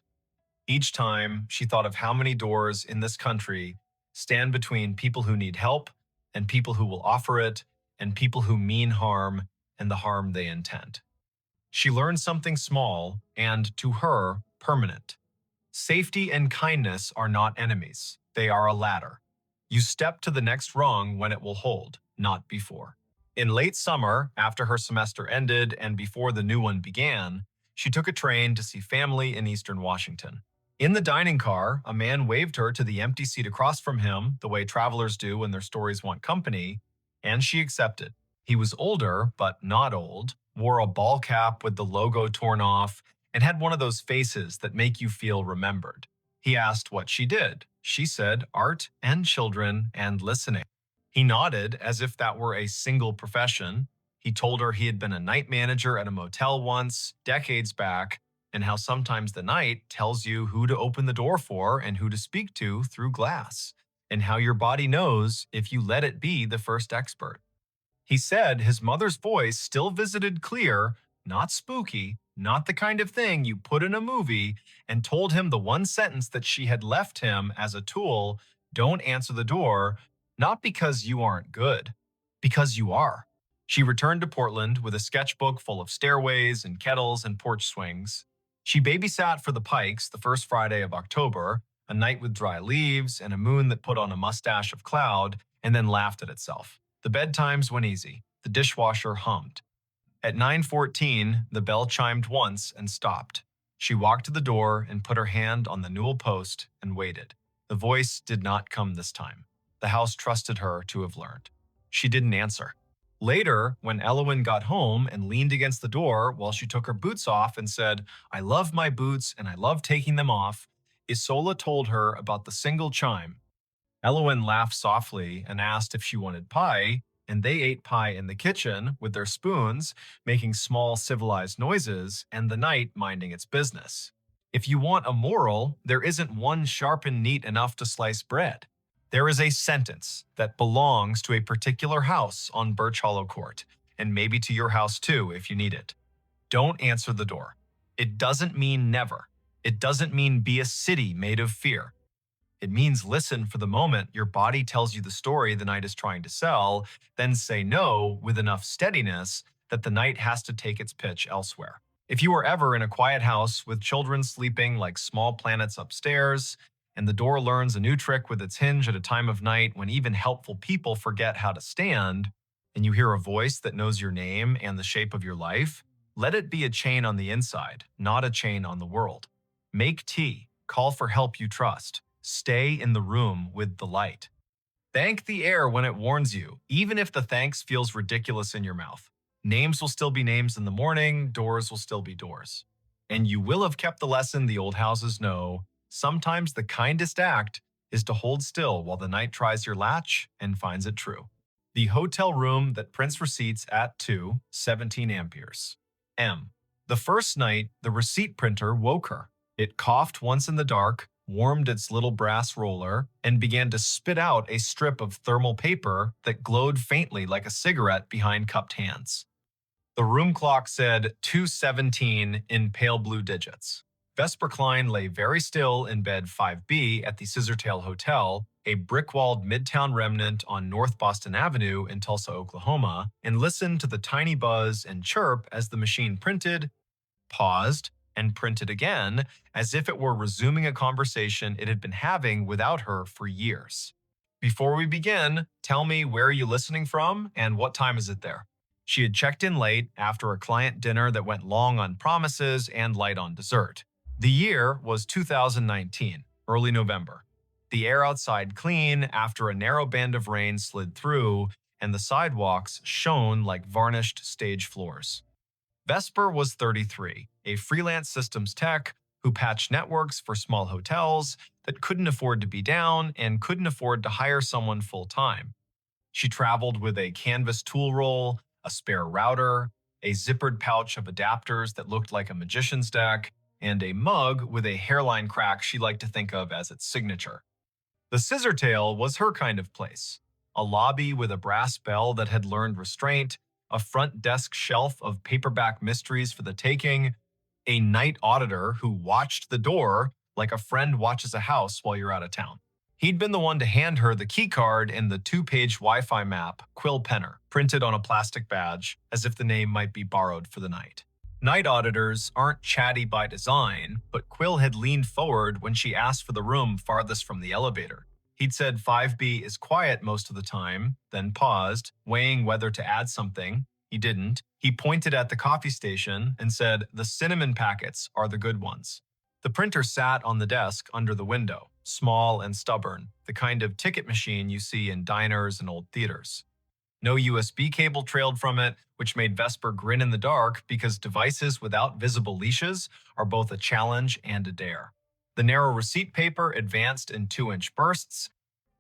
Each time she thought of how many doors in this country stand between people who need help and people who will offer it and people who mean harm and the harm they intend. She learned something small and, to her, permanent. Safety and kindness are not enemies. They are a ladder. You step to the next rung when it will hold, not before. In late summer, after her semester ended and before the new one began, she took a train to see family in Eastern Washington. In the dining car, a man waved her to the empty seat across from him, the way travelers do when their stories want company, and she accepted. He was older, but not old, wore a ball cap with the logo torn off, and had one of those faces that make you feel remembered. He asked what she did. She said art and children and listening. He nodded as if that were a single profession. He told her he had been a night manager at a motel once, decades back, and how sometimes the night tells you who to open the door for and who to speak to through glass, and how your body knows if you let it be the first expert. He said his mother's voice still visited clear, not spooky, not the kind of thing you put in a movie, and told him the one sentence that she had left him as a tool: don't answer the door, not because you aren't good, because you are. She returned to Portland with a sketchbook full of stairways and kettles and porch swings. She babysat for the Pikes the first Friday of October, a night with dry leaves and a moon that put on a mustache of cloud and then laughed at itself. The bedtimes went easy. The dishwasher hummed. At 9:14, the bell chimed once and stopped. She walked to the door and put her hand on the newel post and waited. The voice did not come this time. The house trusted her to have learned. She didn't answer. Later, when Elowen got home and leaned against the door while she took her boots off and said, "I love my boots and I love taking them off," Isola told her about the single chime. Elowen laughed softly and asked if she wanted pie, and they ate pie in the kitchen with their spoons, making small civilized noises, and the night minding its business. If you want a moral, there isn't one sharp and neat enough to slice bread. There is a sentence that belongs to a particular house on Birch Hollow Court, and maybe to your house too if you need it. Don't answer the door. It doesn't mean never. It doesn't mean be a city made of fear. It means listen for the moment your body tells you the story the night is trying to sell, then say no with enough steadiness that the night has to take its pitch elsewhere. If you are ever in a quiet house with children sleeping like small planets upstairs, and the door learns a new trick with its hinge at a time of night when even helpful people forget how to stand, and you hear a voice that knows your name and the shape of your life, let it be a chain on the inside, not a chain on the world. Make tea. Call for help you trust. Stay in the room with the light. Thank the air when it warns you, even if the thanks feels ridiculous in your mouth. Names will still be names in the morning, doors will still be doors. And you will have kept the lesson the old houses know. Sometimes the kindest act is to hold still while the night tries your latch and finds it true. The hotel room that prints receipts at 17 amperes. M. The first night, the receipt printer woke her. It coughed once in the dark, warmed its little brass roller, and began to spit out a strip of thermal paper that glowed faintly like a cigarette behind cupped hands. The room clock said 2:17 in pale blue digits. Vesper Klein lay very still in bed 5B at the Scissortail Hotel, a brick-walled midtown remnant on North Boston Avenue in Tulsa, Oklahoma, and listened to the tiny buzz and chirp as the machine printed, paused, and printed again, as if it were resuming a conversation it had been having without her for years. Before we begin, tell me where are you listening from and what time is it there? She had checked in late after a client dinner that went long on promises and light on dessert. The year was 2019, early November. The air outside clean after a narrow band of rain slid through, and the sidewalks shone like varnished stage floors. Vesper was 33, a freelance systems tech who patched networks for small hotels that couldn't afford to be down and couldn't afford to hire someone full-time. She traveled with a canvas tool roll, a spare router, a zippered pouch of adapters that looked like a magician's deck, and a mug with a hairline crack she liked to think of as its signature. The scissor tail was her kind of place. A lobby with a brass bell that had learned restraint, a front desk shelf of paperback mysteries for the taking, a night auditor who watched the door like a friend watches a house while you're out of town. He'd been the one to hand her the key card and the two-page Wi-Fi map, Quill Penner, printed on a plastic badge, as if the name might be borrowed for the night. Night auditors aren't chatty by design, but Quill had leaned forward when she asked for the room farthest from the elevator. He'd said 5B is quiet most of the time, then paused, weighing whether to add something. He didn't. He pointed at the coffee station and said, "The cinnamon packets are the good ones." The printer sat on the desk under the window, small and stubborn, the kind of ticket machine you see in diners and old theaters. No USB cable trailed from it, which made Vesper grin in the dark because devices without visible leashes are both a challenge and a dare. The narrow receipt paper advanced in 2-inch bursts.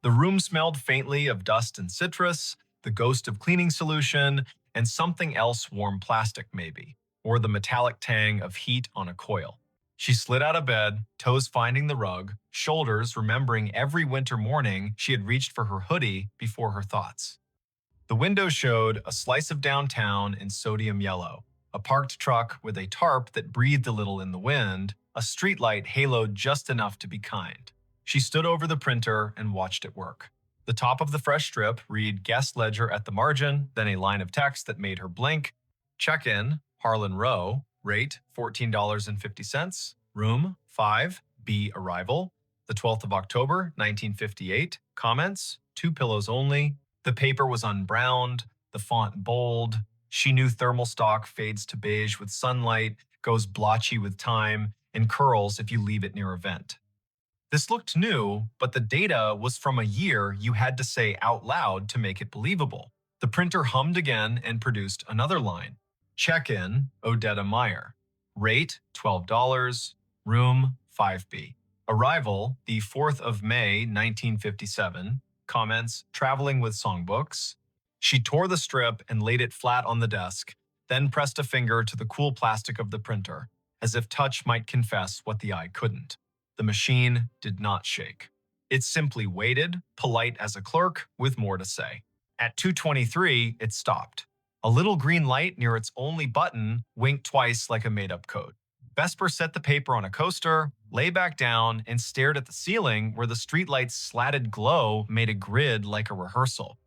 The room smelled faintly of dust and citrus, the ghost of cleaning solution, and something else warm plastic maybe, or the metallic tang of heat on a coil. She slid out of bed, toes finding the rug, shoulders remembering every winter morning she had reached for her hoodie before her thoughts. The window showed a slice of downtown in sodium yellow, a parked truck with a tarp that breathed a little in the wind, a streetlight haloed just enough to be kind. She stood over the printer and watched it work. The top of the fresh strip read guest ledger at the margin, then a line of text that made her blink. Check-in, Harlan Row, rate $14.50, room 5B arrival, the 12th of October, 1958, comments, 2 pillows only. The paper was unbrowned, the font bold. She knew thermal stock fades to beige with sunlight, goes blotchy with time, and curls if you leave it near a vent. This looked new, but the data was from a year you had to say out loud to make it believable. The printer hummed again and produced another line. Check-in, Odetta Meyer. Rate, $12. Room, 5B. Arrival, the 4th of May, 1957. Comments, traveling with songbooks. She tore the strip and laid it flat on the desk, then pressed a finger to the cool plastic of the printer, as if touch might confess what the eye couldn't. The machine did not shake. It simply waited, polite as a clerk, with more to say. At 2:23, it stopped. A little green light near its only button winked twice like a made-up code. Vesper set the paper on a coaster, lay back down, and stared at the ceiling where the streetlight's slatted glow made a grid like a rehearsal.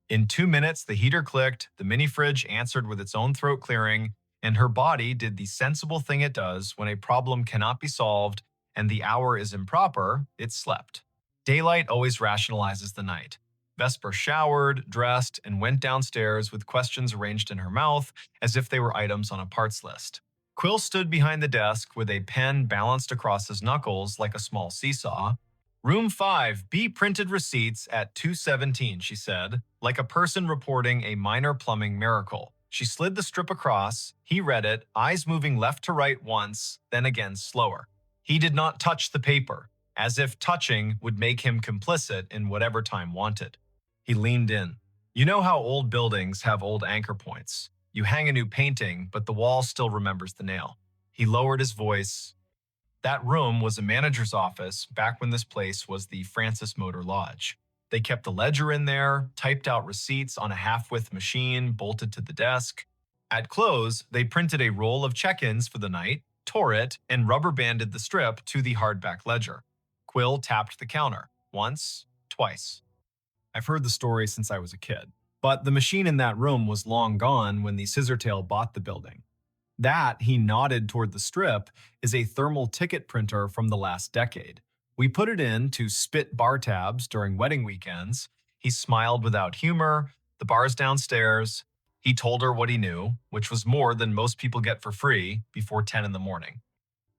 In 2 minutes, the heater clicked, the mini-fridge answered with its own throat clearing, and her body did the sensible thing it does when a problem cannot be solved and the hour is improper, it slept. Daylight always rationalizes the night. Vesper showered, dressed, and went downstairs with questions arranged in her mouth as if they were items on a parts list. Quill stood behind the desk with a pen balanced across his knuckles like a small seesaw. Room 5B printed receipts at 2:17, she said, like a person reporting a minor plumbing miracle. She slid the strip across. He read it, eyes moving left to right once, then again slower. He did not touch the paper, as if touching would make him complicit in whatever time wanted. He leaned in. You know how old buildings have old anchor points. You hang a new painting, but the wall still remembers the nail. He lowered his voice. That room was a manager's office back when this place was the Francis Motor Lodge. They kept the ledger in there, typed out receipts on a half-width machine bolted to the desk. At close, they printed a roll of check-ins for the night, tore it, and rubber-banded the strip to the hardback ledger. Quill tapped the counter. Once, twice. I've heard the story since I was a kid, but the machine in that room was long gone when the Scissortail bought the building. That, he nodded toward the strip, is a thermal ticket printer from the last decade. We put it in to spit bar tabs during wedding weekends. He smiled without humor. The bar's downstairs. He told her what he knew, which was more than most people get for free before 10 in the morning.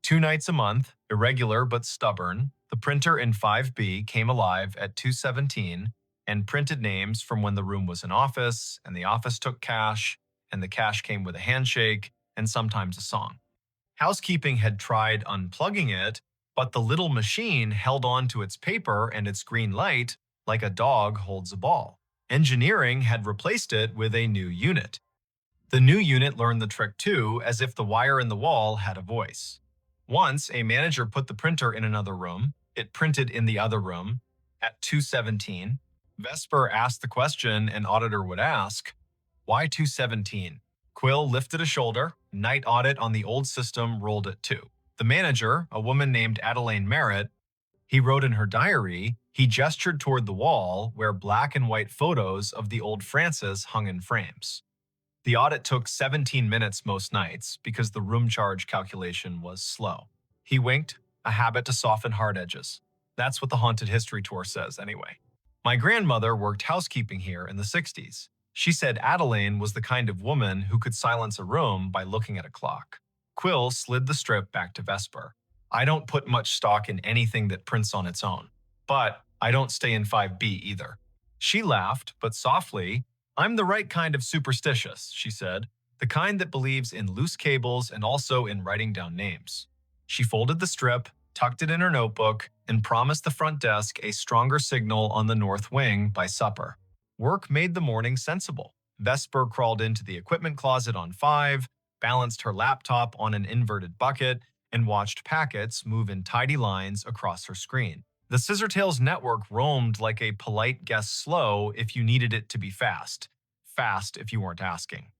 2 nights a month, irregular but stubborn, the printer in 5B came alive at 2:17 and printed names from when the room was an office, and the office took cash, and the cash came with a handshake, and sometimes a song. Housekeeping had tried unplugging it, but the little machine held on to its paper and its green light like a dog holds a ball. Engineering had replaced it with a new unit. The new unit learned the trick too, as if the wire in the wall had a voice. Once, a manager put the printer in another room. It printed in the other room. At 2:17, Vesper asked the question an auditor would ask, "Why 2:17?" Quill lifted a shoulder. Night audit on the old system rolled at 2. The manager, a woman named Adelaine Merritt, he wrote in her diary, he gestured toward the wall where black and white photos of the old Francis hung in frames. The audit took 17 minutes most nights because the room charge calculation was slow. He winked, a habit to soften hard edges. That's what the Haunted History Tour says, anyway. My grandmother worked housekeeping here in the 60s. She said Adelaine was the kind of woman who could silence a room by looking at a clock. Quill slid the strip back to Vesper. I don't put much stock in anything that prints on its own. But I don't stay in 5B either. She laughed, but softly. I'm the right kind of superstitious, she said, the kind that believes in loose cables and also in writing down names. She folded the strip, tucked it in her notebook, and promised the front desk a stronger signal on the north wing by supper. Work made the morning sensible. Vesper crawled into the equipment closet on 5, balanced her laptop on an inverted bucket, and watched packets move in tidy lines across her screen. The Scissortails network roamed like a polite guest slow if you needed it to be fast. Fast if you weren't asking.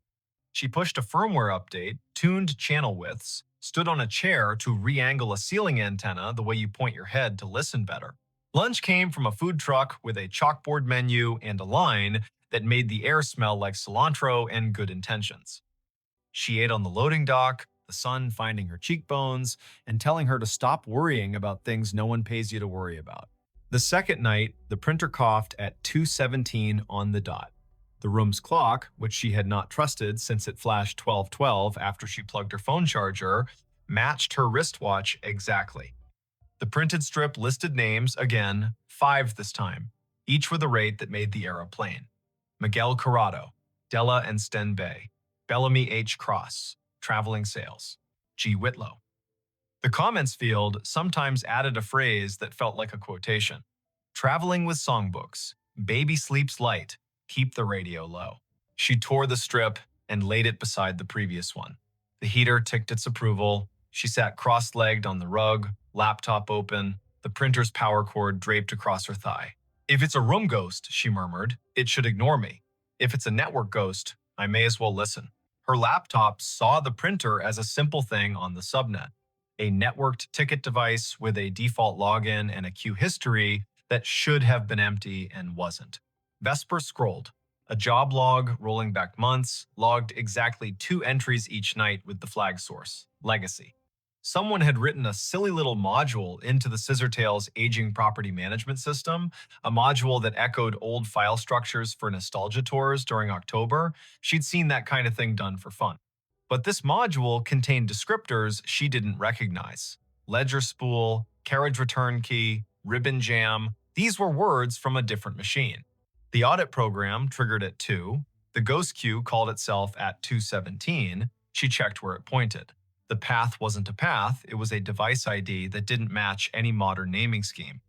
She pushed a firmware update, tuned channel widths, stood on a chair to re-angle a ceiling antenna the way you point your head to listen better. Lunch came from a food truck with a chalkboard menu and a line that made the air smell like cilantro and good intentions. She ate on the loading dock, the sun finding her cheekbones and telling her to stop worrying about things no one pays you to worry about. The second night, the printer coughed at 2:17 on the dot. The room's clock, which she had not trusted since it flashed 12:12 after she plugged her phone charger, matched her wristwatch exactly. The printed strip listed names, again, 5 this time, each with a rate that made the era plain. Miguel Corrado, Della and Sten Bay, Bellamy H. Cross, Traveling Sales, G. Whitlow. The comments field sometimes added a phrase that felt like a quotation. Traveling with songbooks, baby sleeps light, keep the radio low. She tore the strip and laid it beside the previous one. The heater ticked its approval. She sat cross-legged on the rug, laptop open, the printer's power cord draped across her thigh. If it's a room ghost, she murmured, it should ignore me. If it's a network ghost, I may as well listen. Her laptop saw the printer as a simple thing on the subnet, a networked ticket device with a default login and a queue history that should have been empty and wasn't. Vesper scrolled. A job log rolling back months logged exactly 2 entries each night with the flag source, Legacy. Someone had written a silly little module into the Scissortails aging property management system, a module that echoed old file structures for nostalgia tours during October. She'd seen that kind of thing done for fun. But this module contained descriptors she didn't recognize. Ledger spool, carriage return key, ribbon jam. These were words from a different machine. The audit program triggered at 2. The ghost queue called itself at 2:17. She checked where it pointed. The path wasn't a path, it was a device ID that didn't match any modern naming scheme.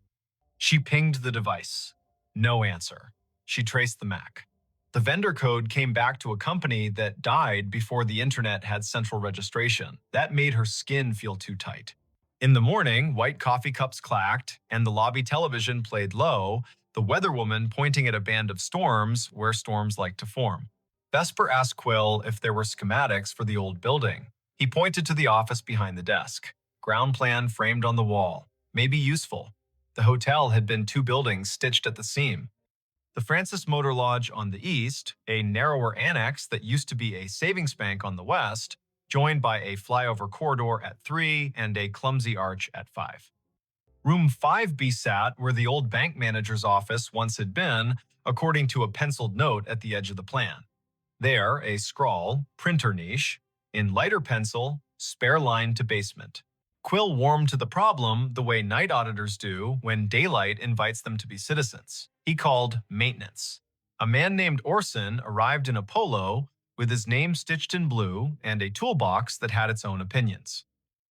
She pinged the device. No answer. She traced the MAC. The vendor code came back to a company that died before the internet had central registration. That made her skin feel too tight. In the morning, white coffee cups clacked, and the lobby television played low, the weatherwoman pointing at a band of storms where storms like to form. Vesper asked Quill if there were schematics for the old building. He pointed to the office behind the desk. Ground plan framed on the wall. Maybe useful. The hotel had been 2 buildings stitched at the seam. The Francis Motor Lodge on the east, a narrower annex that used to be a savings bank on the west, joined by a flyover corridor at 3 and a clumsy arch at 5. Room 5B sat where the old bank manager's office once had been, according to a penciled note at the edge of the plan. There, a scrawl, printer niche, in lighter pencil, spare line to basement. Quill warmed to the problem the way night auditors do when daylight invites them to be citizens. He called maintenance. A man named Orson arrived in a polo with his name stitched in blue and a toolbox that had its own opinions.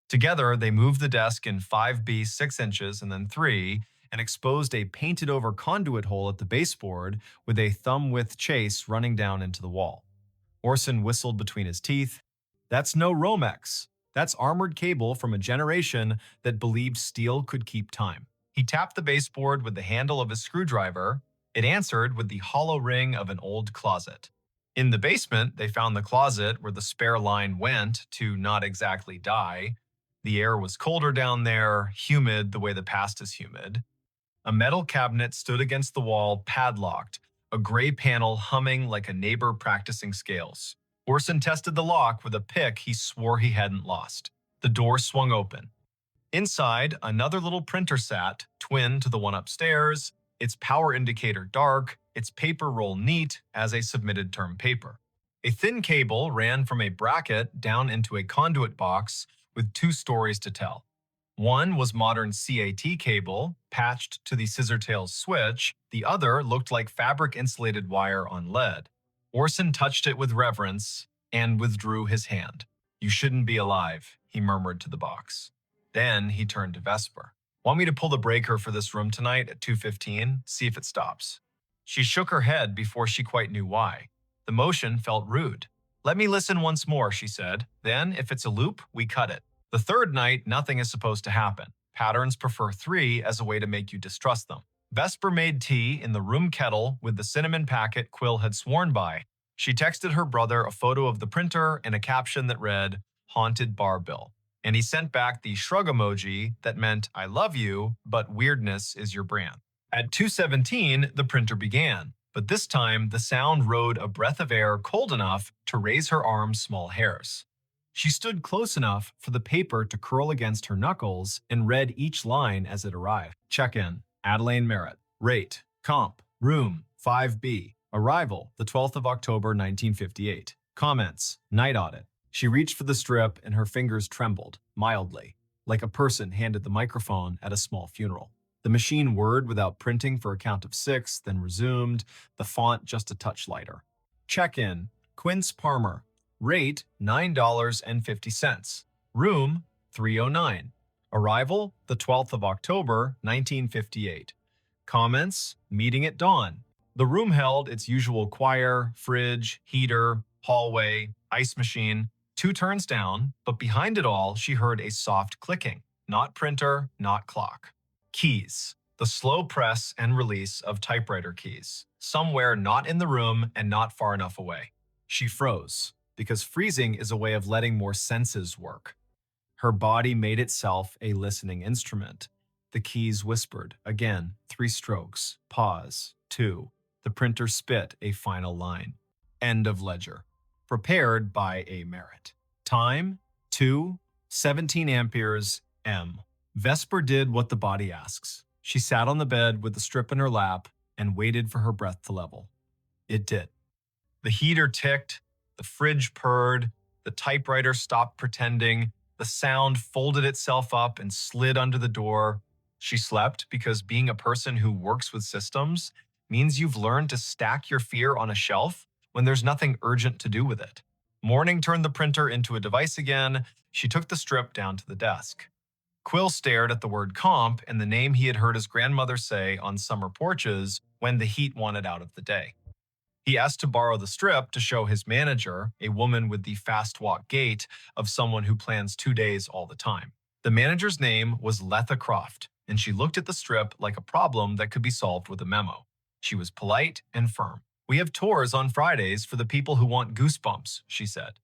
Together, they moved the desk in 5B 6 inches and then 3 and exposed a painted-over conduit hole at the baseboard with a thumb-width chase running down into the wall. Orson whistled between his teeth. That's no Romex. That's armored cable from a generation that believed steel could keep time. He tapped the baseboard with the handle of his screwdriver. It answered with the hollow ring of an old closet. In the basement, they found the closet where the spare line went to not exactly die. The air was colder down there, humid the way the past is humid. A metal cabinet stood against the wall, padlocked, a gray panel humming like a neighbor practicing scales. Orson tested the lock with a pick he swore he hadn't lost. The door swung open. Inside, another little printer sat, twin to the one upstairs, its power indicator dark, its paper roll neat as a submitted term paper. A thin cable ran from a bracket down into a conduit box with 2 stories to tell. One was modern CAT cable, patched to the scissortails switch. The other looked like fabric-insulated wire on lead. Orson touched it with reverence and withdrew his hand. "You shouldn't be alive," he murmured to the box. Then he turned to Vesper. "Want me to pull the breaker for this room tonight at 2:15? See if it stops." She shook her head before she quite knew why. The motion felt rude. "Let me listen once more," she said. "Then, if it's a loop, we cut it. The third night, nothing is supposed to happen. Patterns prefer 3 as a way to make you distrust them." Vesper made tea in the room kettle with the cinnamon packet Quill had sworn by. She texted her brother a photo of the printer and a caption that read, "Haunted Bar Bill." And he sent back the shrug emoji that meant, "I love you, but weirdness is your brand." At 2:17, the printer began, but this time the sound rode a breath of air cold enough to raise her arm's small hairs. She stood close enough for the paper to curl against her knuckles and read each line as it arrived. Check-in, Adelaine Merritt. Rate, comp, room, 5B. Arrival, the 12th of October, 1958. Comments, night audit. She reached for the strip and her fingers trembled, mildly, like a person handed the microphone at a small funeral. The machine whirred without printing for a count of 6, then resumed, the font just a touch lighter. Check-in, Quince Palmer. Rate, $9.50. Room, 309. Arrival, the 12th of October, 1958. Comments, meeting at dawn. The room held its usual choir, fridge, heater, hallway, ice machine, 2 turns down, but behind it all, she heard a soft clicking. Not printer, not clock. Keys. The slow press and release of typewriter keys. Somewhere not in the room and not far enough away. She froze, because freezing is a way of letting more senses work. Her body made itself a listening instrument. The keys whispered. Again, 3 strokes. Pause. 2. The printer spit a final line. End of ledger. Prepared by A. Merritt. Time, 2:17 amperes, M. Vesper did what the body asks. She sat on the bed with the strip in her lap and waited for her breath to level. It did. The heater ticked, the fridge purred, the typewriter stopped pretending, the sound folded itself up and slid under the door. She slept because being a person who works with systems means you've learned to stack your fear on a shelf when there's nothing urgent to do with it. Morning turned the printer into a device again. She took the strip down to the desk. Quill stared at the word comp and the name he had heard his grandmother say on summer porches when the heat wanted out of the day. He asked to borrow the strip to show his manager, a woman with the fast walk gait of someone who plans 2 days all the time. The manager's name was Letha Croft, and she looked at the strip like a problem that could be solved with a memo. She was polite and firm. "We have tours on Fridays for the people who want goosebumps," she said.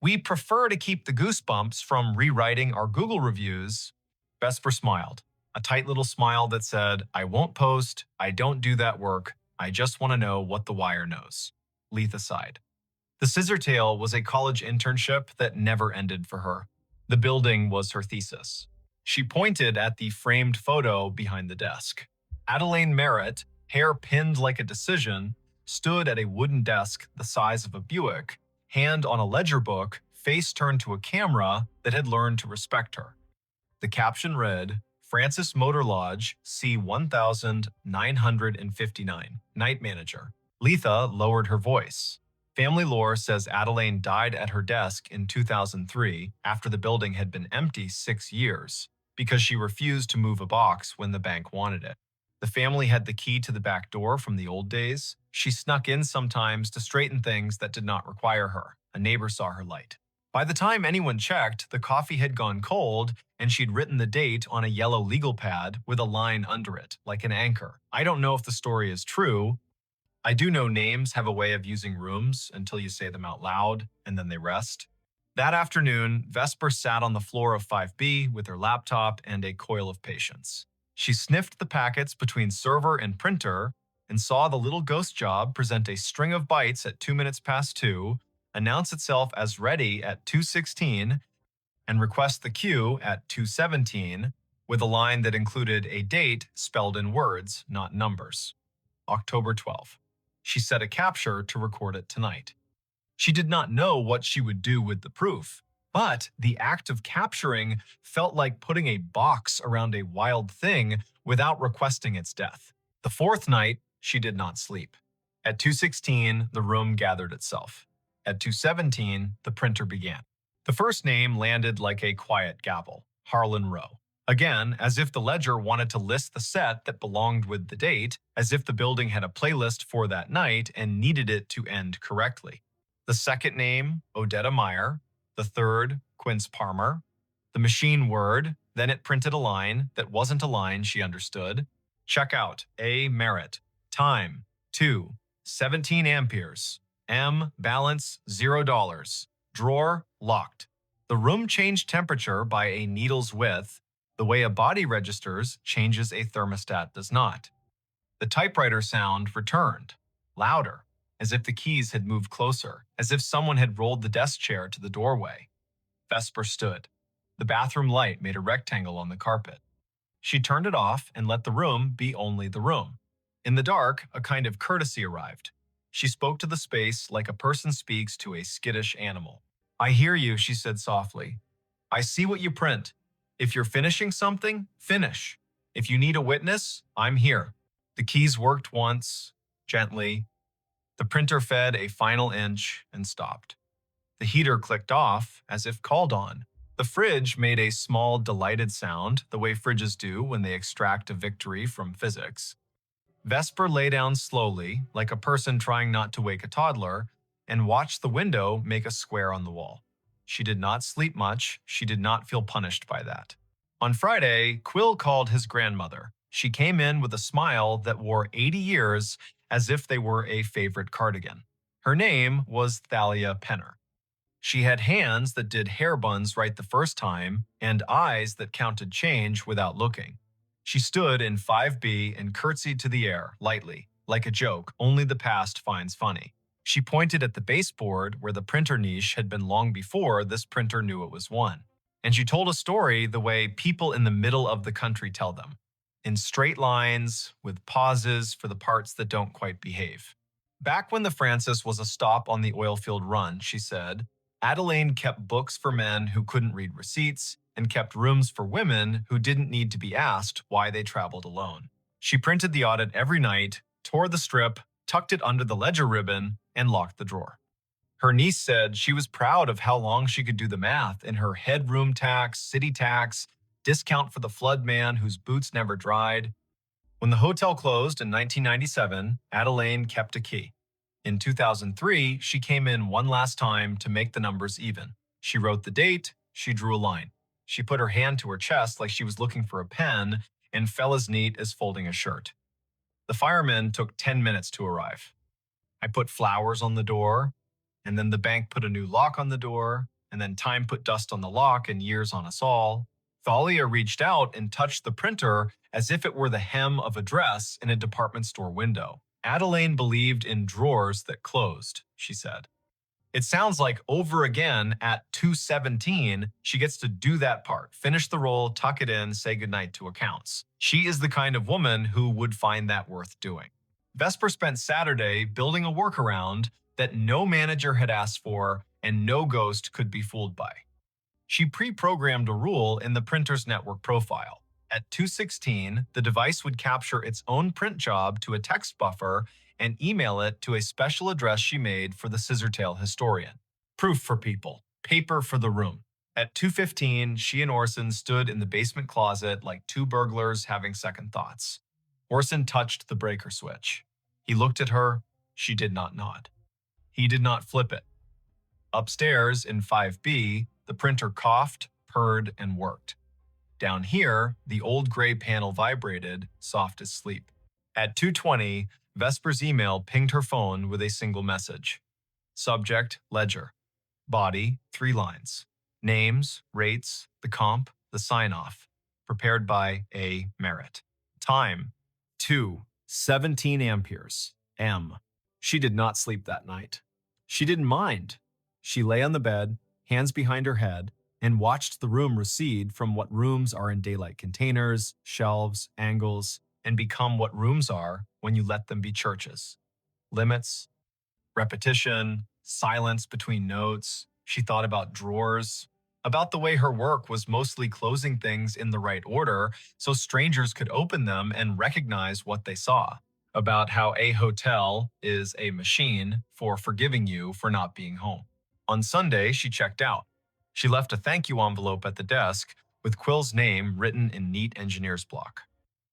"We prefer to keep the goosebumps from rewriting our Google reviews." Vesper smiled, a tight little smile that said, "I won't post, I don't do that work, I just want to know what the wire knows." Letha sighed. The Scissortail was a college internship that never ended for her. The building was her thesis. She pointed at the framed photo behind the desk. Adelaine Merritt, hair pinned like a decision, stood at a wooden desk the size of a Buick, hand on a ledger book, face turned to a camera that had learned to respect her. The caption read, "Francis Motor Lodge, C1959, Night Manager." Letha lowered her voice. Family lore says Adelaine died at her desk in 2003 after the building had been empty 6 years. because she refused to move a box when the bank wanted it. The family had the key to the back door from the old days. She snuck in sometimes to straighten things that did not require her. A neighbor saw her light. By the time anyone checked, the coffee had gone cold and she'd written the date on a yellow legal pad with a line under it, like an anchor. I don't know if the story is true. I do know names have a way of using rooms until you say them out loud and then they rest. That afternoon, Vesper sat on the floor of 5B with her laptop and a coil of patience. She sniffed the packets between server and printer and saw the little ghost job present a string of bytes at 2 minutes past 2, announce itself as ready at 2:16, and request the queue at 2:17 with a line that included a date spelled in words, not numbers. October 12. She set a capture to record it tonight. She did not know what she would do with the proof, but the act of capturing felt like putting a box around a wild thing without requesting its death. The fourth night, she did not sleep. At 2:16, the room gathered itself. At 2:17, the printer began. The first name landed like a quiet gavel, Harlan Rowe. Again, as if the ledger wanted to list the set that belonged with the date, as if the building had a playlist for that night and needed it to end correctly. The second name, Odetta Meyer. The third, Quince Palmer. The machine word, then it printed a line that wasn't a line she understood. Checkout, A. Merritt. Time, 2. 17 amperes. M. Balance, $0. Drawer, locked. The room changed temperature by a needle's width. The way a body registers changes a thermostat does not. The typewriter sound returned, louder, as if the keys had moved closer, as if someone had rolled the desk chair to the doorway. Vesper stood. The bathroom light made a rectangle on the carpet. She turned it off and let the room be only the room. In the dark, a kind of courtesy arrived. She spoke to the space like a person speaks to a skittish animal. "I hear you," she said softly. "I see what you print. If you're finishing something, finish. If you need a witness, I'm here." The keys worked once, gently. The printer fed a final inch and stopped. The heater clicked off, as if called on. The fridge made a small, delighted sound, the way fridges do when they extract a victory from physics. Vesper lay down slowly, like a person trying not to wake a toddler, and watched the window make a square on the wall. She did not sleep much. She did not feel punished by that. On Friday, Quill called his grandmother. She came in with a smile that wore 80 years, as if they were a favorite cardigan. Her name was Thalia Penner. She had hands that did hair buns right the first time and eyes that counted change without looking. She stood in 5B and curtsied to the air, lightly, like a joke only the past finds funny. She pointed at the baseboard where the printer niche had been long before this printer knew it was one. And she told a story the way people in the middle of the country tell them, in straight lines, with pauses for the parts that don't quite behave. Back when the Francis was a stop on the oilfield run, she said, Adelaine kept books for men who couldn't read receipts and kept rooms for women who didn't need to be asked why they traveled alone. She printed the audit every night, tore the strip, tucked it under the ledger ribbon, and locked the drawer. Her niece said she was proud of how long she could do the math in her headroom tax, city tax, discount for the flood man whose boots never dried. When the hotel closed in 1997, Adelaine kept a key. In 2003, she came in one last time to make the numbers even. She wrote the date, she drew a line. She put her hand to her chest like she was looking for a pen and fell as neat as folding a shirt. The firemen took 10 minutes to arrive. I put flowers on the door, and then the bank put a new lock on the door, and then time put dust on the lock and years on us all. Thalia reached out and touched the printer as if it were the hem of a dress in a department store window. Adelaine believed in drawers that closed, she said. It sounds like over again at 2:17, she gets to do that part, finish the roll, tuck it in, say goodnight to accounts. She is the kind of woman who would find that worth doing. Vesper spent Saturday building a workaround that no manager had asked for and no ghost could be fooled by. She pre-programmed a rule in the printer's network profile. At 2:16, the device would capture its own print job to a text buffer and email it to a special address she made for the Scissortail historian. Proof for people, paper for the room. At 2:15, she and Orson stood in the basement closet like two burglars having second thoughts. Orson touched the breaker switch. He looked at her. She did not nod. He did not flip it. Upstairs in 5B, the printer coughed, purred, and worked. Down here, the old gray panel vibrated, soft as sleep. At 2:20, Vesper's email pinged her phone with a single message. Subject, ledger. Body, 3 lines. Names, rates, the comp, the sign-off. Prepared by A. Merritt. Time, 2:17 amperes. M. She did not sleep that night. She didn't mind. She lay on the bed, hands behind her head, and watched the room recede from what rooms are in daylight containers, shelves, angles, and become what rooms are when you let them be churches. Limits, repetition, silence between notes. She thought about drawers, about the way her work was mostly closing things in the right order so strangers could open them and recognize what they saw, about how a hotel is a machine for forgiving you for not being home. On Sunday, she checked out. She left a thank you envelope at the desk with Quill's name written in neat engineer's block.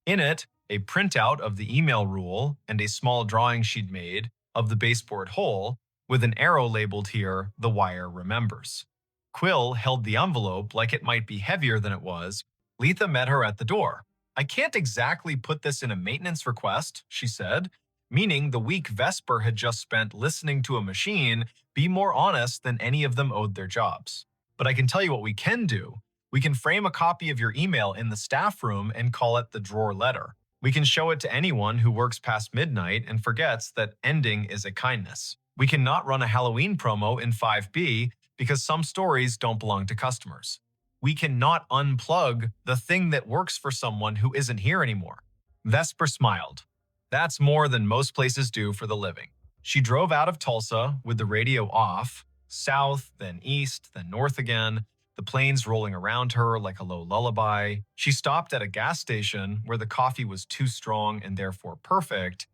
In it, a printout of the email rule and a small drawing she'd made of the baseboard hole with an arrow labeled here, "The wire remembers." Quill held the envelope like it might be heavier than it was. Letha met her at the door. "I can't exactly put this in a maintenance request," she said, meaning the week Vesper had just spent listening to a machine be more honest than any of them owed their jobs. "But I can tell you what we can do. We can frame a copy of your email in the staff room and call it the drawer letter. We can show it to anyone who works past midnight and forgets that ending is a kindness. We cannot run a Halloween promo in 5B because some stories don't belong to customers. We cannot unplug the thing that works for someone who isn't here anymore." Vesper smiled. That's more than most places do for the living. She drove out of Tulsa with the radio off, south, then east, then north again, the planes rolling around her like a low lullaby. She stopped at a gas station where the coffee was too strong and therefore perfect.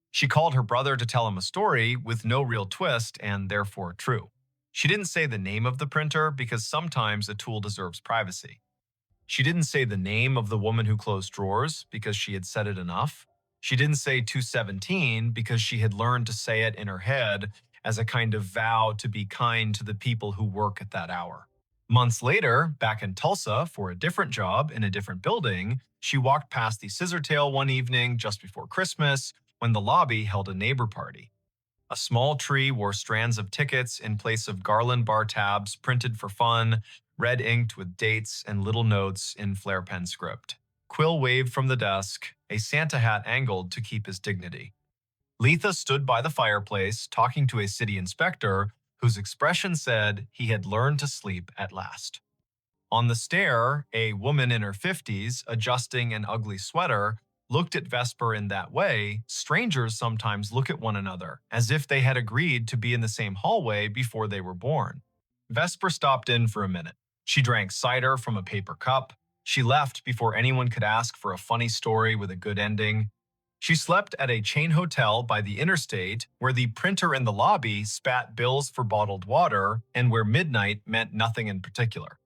She called her brother to tell him a story with no real twist and therefore true. She didn't say the name of the printer because sometimes a tool deserves privacy. She didn't say the name of the woman who closed drawers because she had said it enough. She didn't say 217 because she had learned to say it in her head as a kind of vow to be kind to the people who work at that hour. Months later, back in Tulsa for a different job in a different building, she walked past the Scissortail one evening just before Christmas when the lobby held a neighbor party. A small tree wore strands of tickets in place of garland bar tabs printed for fun, red inked with dates and little notes in flare pen script. Quill waved from the desk, a Santa hat angled to keep his dignity. Letha stood by the fireplace talking to a city inspector whose expression said he had learned to sleep at last. On the stair, a woman in her 50s, adjusting an ugly sweater, looked at Vesper in that way strangers sometimes look at one another, as if they had agreed to be in the same hallway before they were born. Vesper stopped in for a minute. She drank cider from a paper cup. She left before anyone could ask for a funny story with a good ending. She slept at a chain hotel by the interstate where the printer in the lobby spat bills for bottled water and where midnight meant nothing in particular.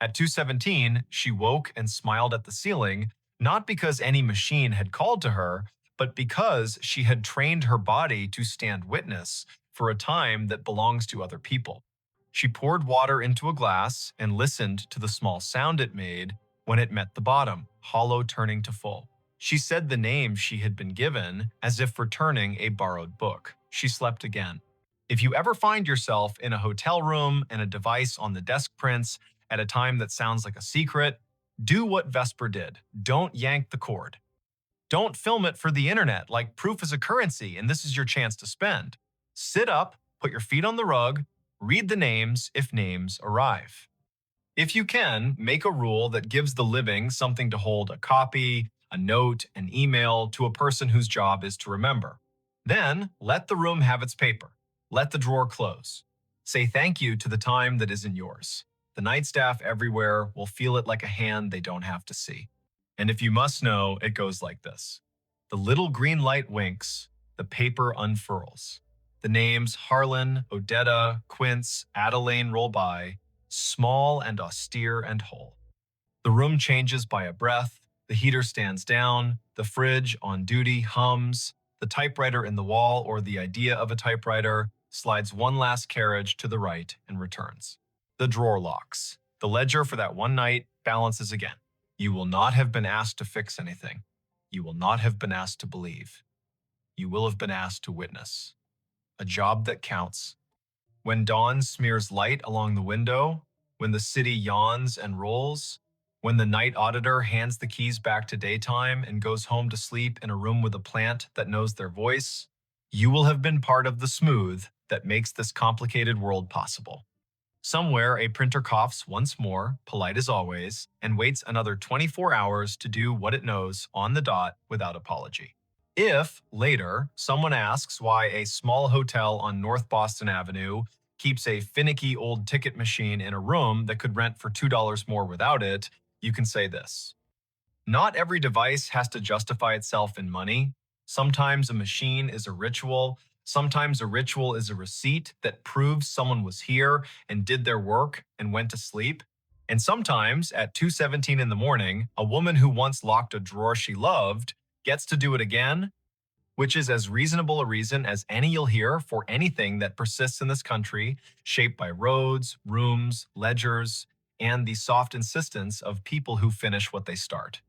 At 2:17, she woke and smiled at the ceiling, not because any machine had called to her, but because she had trained her body to stand witness for a time that belongs to other people. She poured water into a glass and listened to the small sound it made when it met the bottom, hollow turning to full. She said the name she had been given as if returning a borrowed book. She slept again. If you ever find yourself in a hotel room and a device on the desk prints at a time that sounds like a secret, do what Vesper did. Don't yank the cord. Don't film it for the internet like proof is a currency and this is your chance to spend. Sit up, put your feet on the rug, read the names if names arrive. If you can, make a rule that gives the living something to hold a copy, a note, an email to a person whose job is to remember. Then, let the room have its paper. Let the drawer close. Say thank you to the time that isn't yours. The night staff everywhere will feel it like a hand they don't have to see. And if you must know, it goes like this. The little green light winks, the paper unfurls. The names Harlan, Odetta, Quince, Adelaine roll by. small and austere and whole. The room changes by a breath, the heater stands down, the fridge on duty hums, the typewriter in the wall or the idea of a typewriter slides one last carriage to the right and returns. The drawer locks. The ledger for that one night balances again. You will not have been asked to fix anything. You will not have been asked to believe. You will have been asked to witness. A job that counts. When dawn smears light along the window, when the city yawns and rolls, when the night auditor hands the keys back to daytime and goes home to sleep in a room with a plant that knows their voice, you will have been part of the smooth that makes this complicated world possible. Somewhere, a printer coughs once more, polite as always, and waits another 24 hours to do what it knows on the dot without apology. If, later, someone asks why a small hotel on North Boston Avenue keeps a finicky old ticket machine in a room that could rent for $2 more without it, you can say this. Not every device has to justify itself in money. Sometimes a machine is a ritual. Sometimes a ritual is a receipt that proves someone was here and did their work and went to sleep. And sometimes, at 2:17 in the morning, a woman who once locked a drawer she loved gets to do it again, which is as reasonable a reason as any you'll hear for anything that persists in this country, shaped by roads, rooms, ledgers, and the soft insistence of people who finish what they start.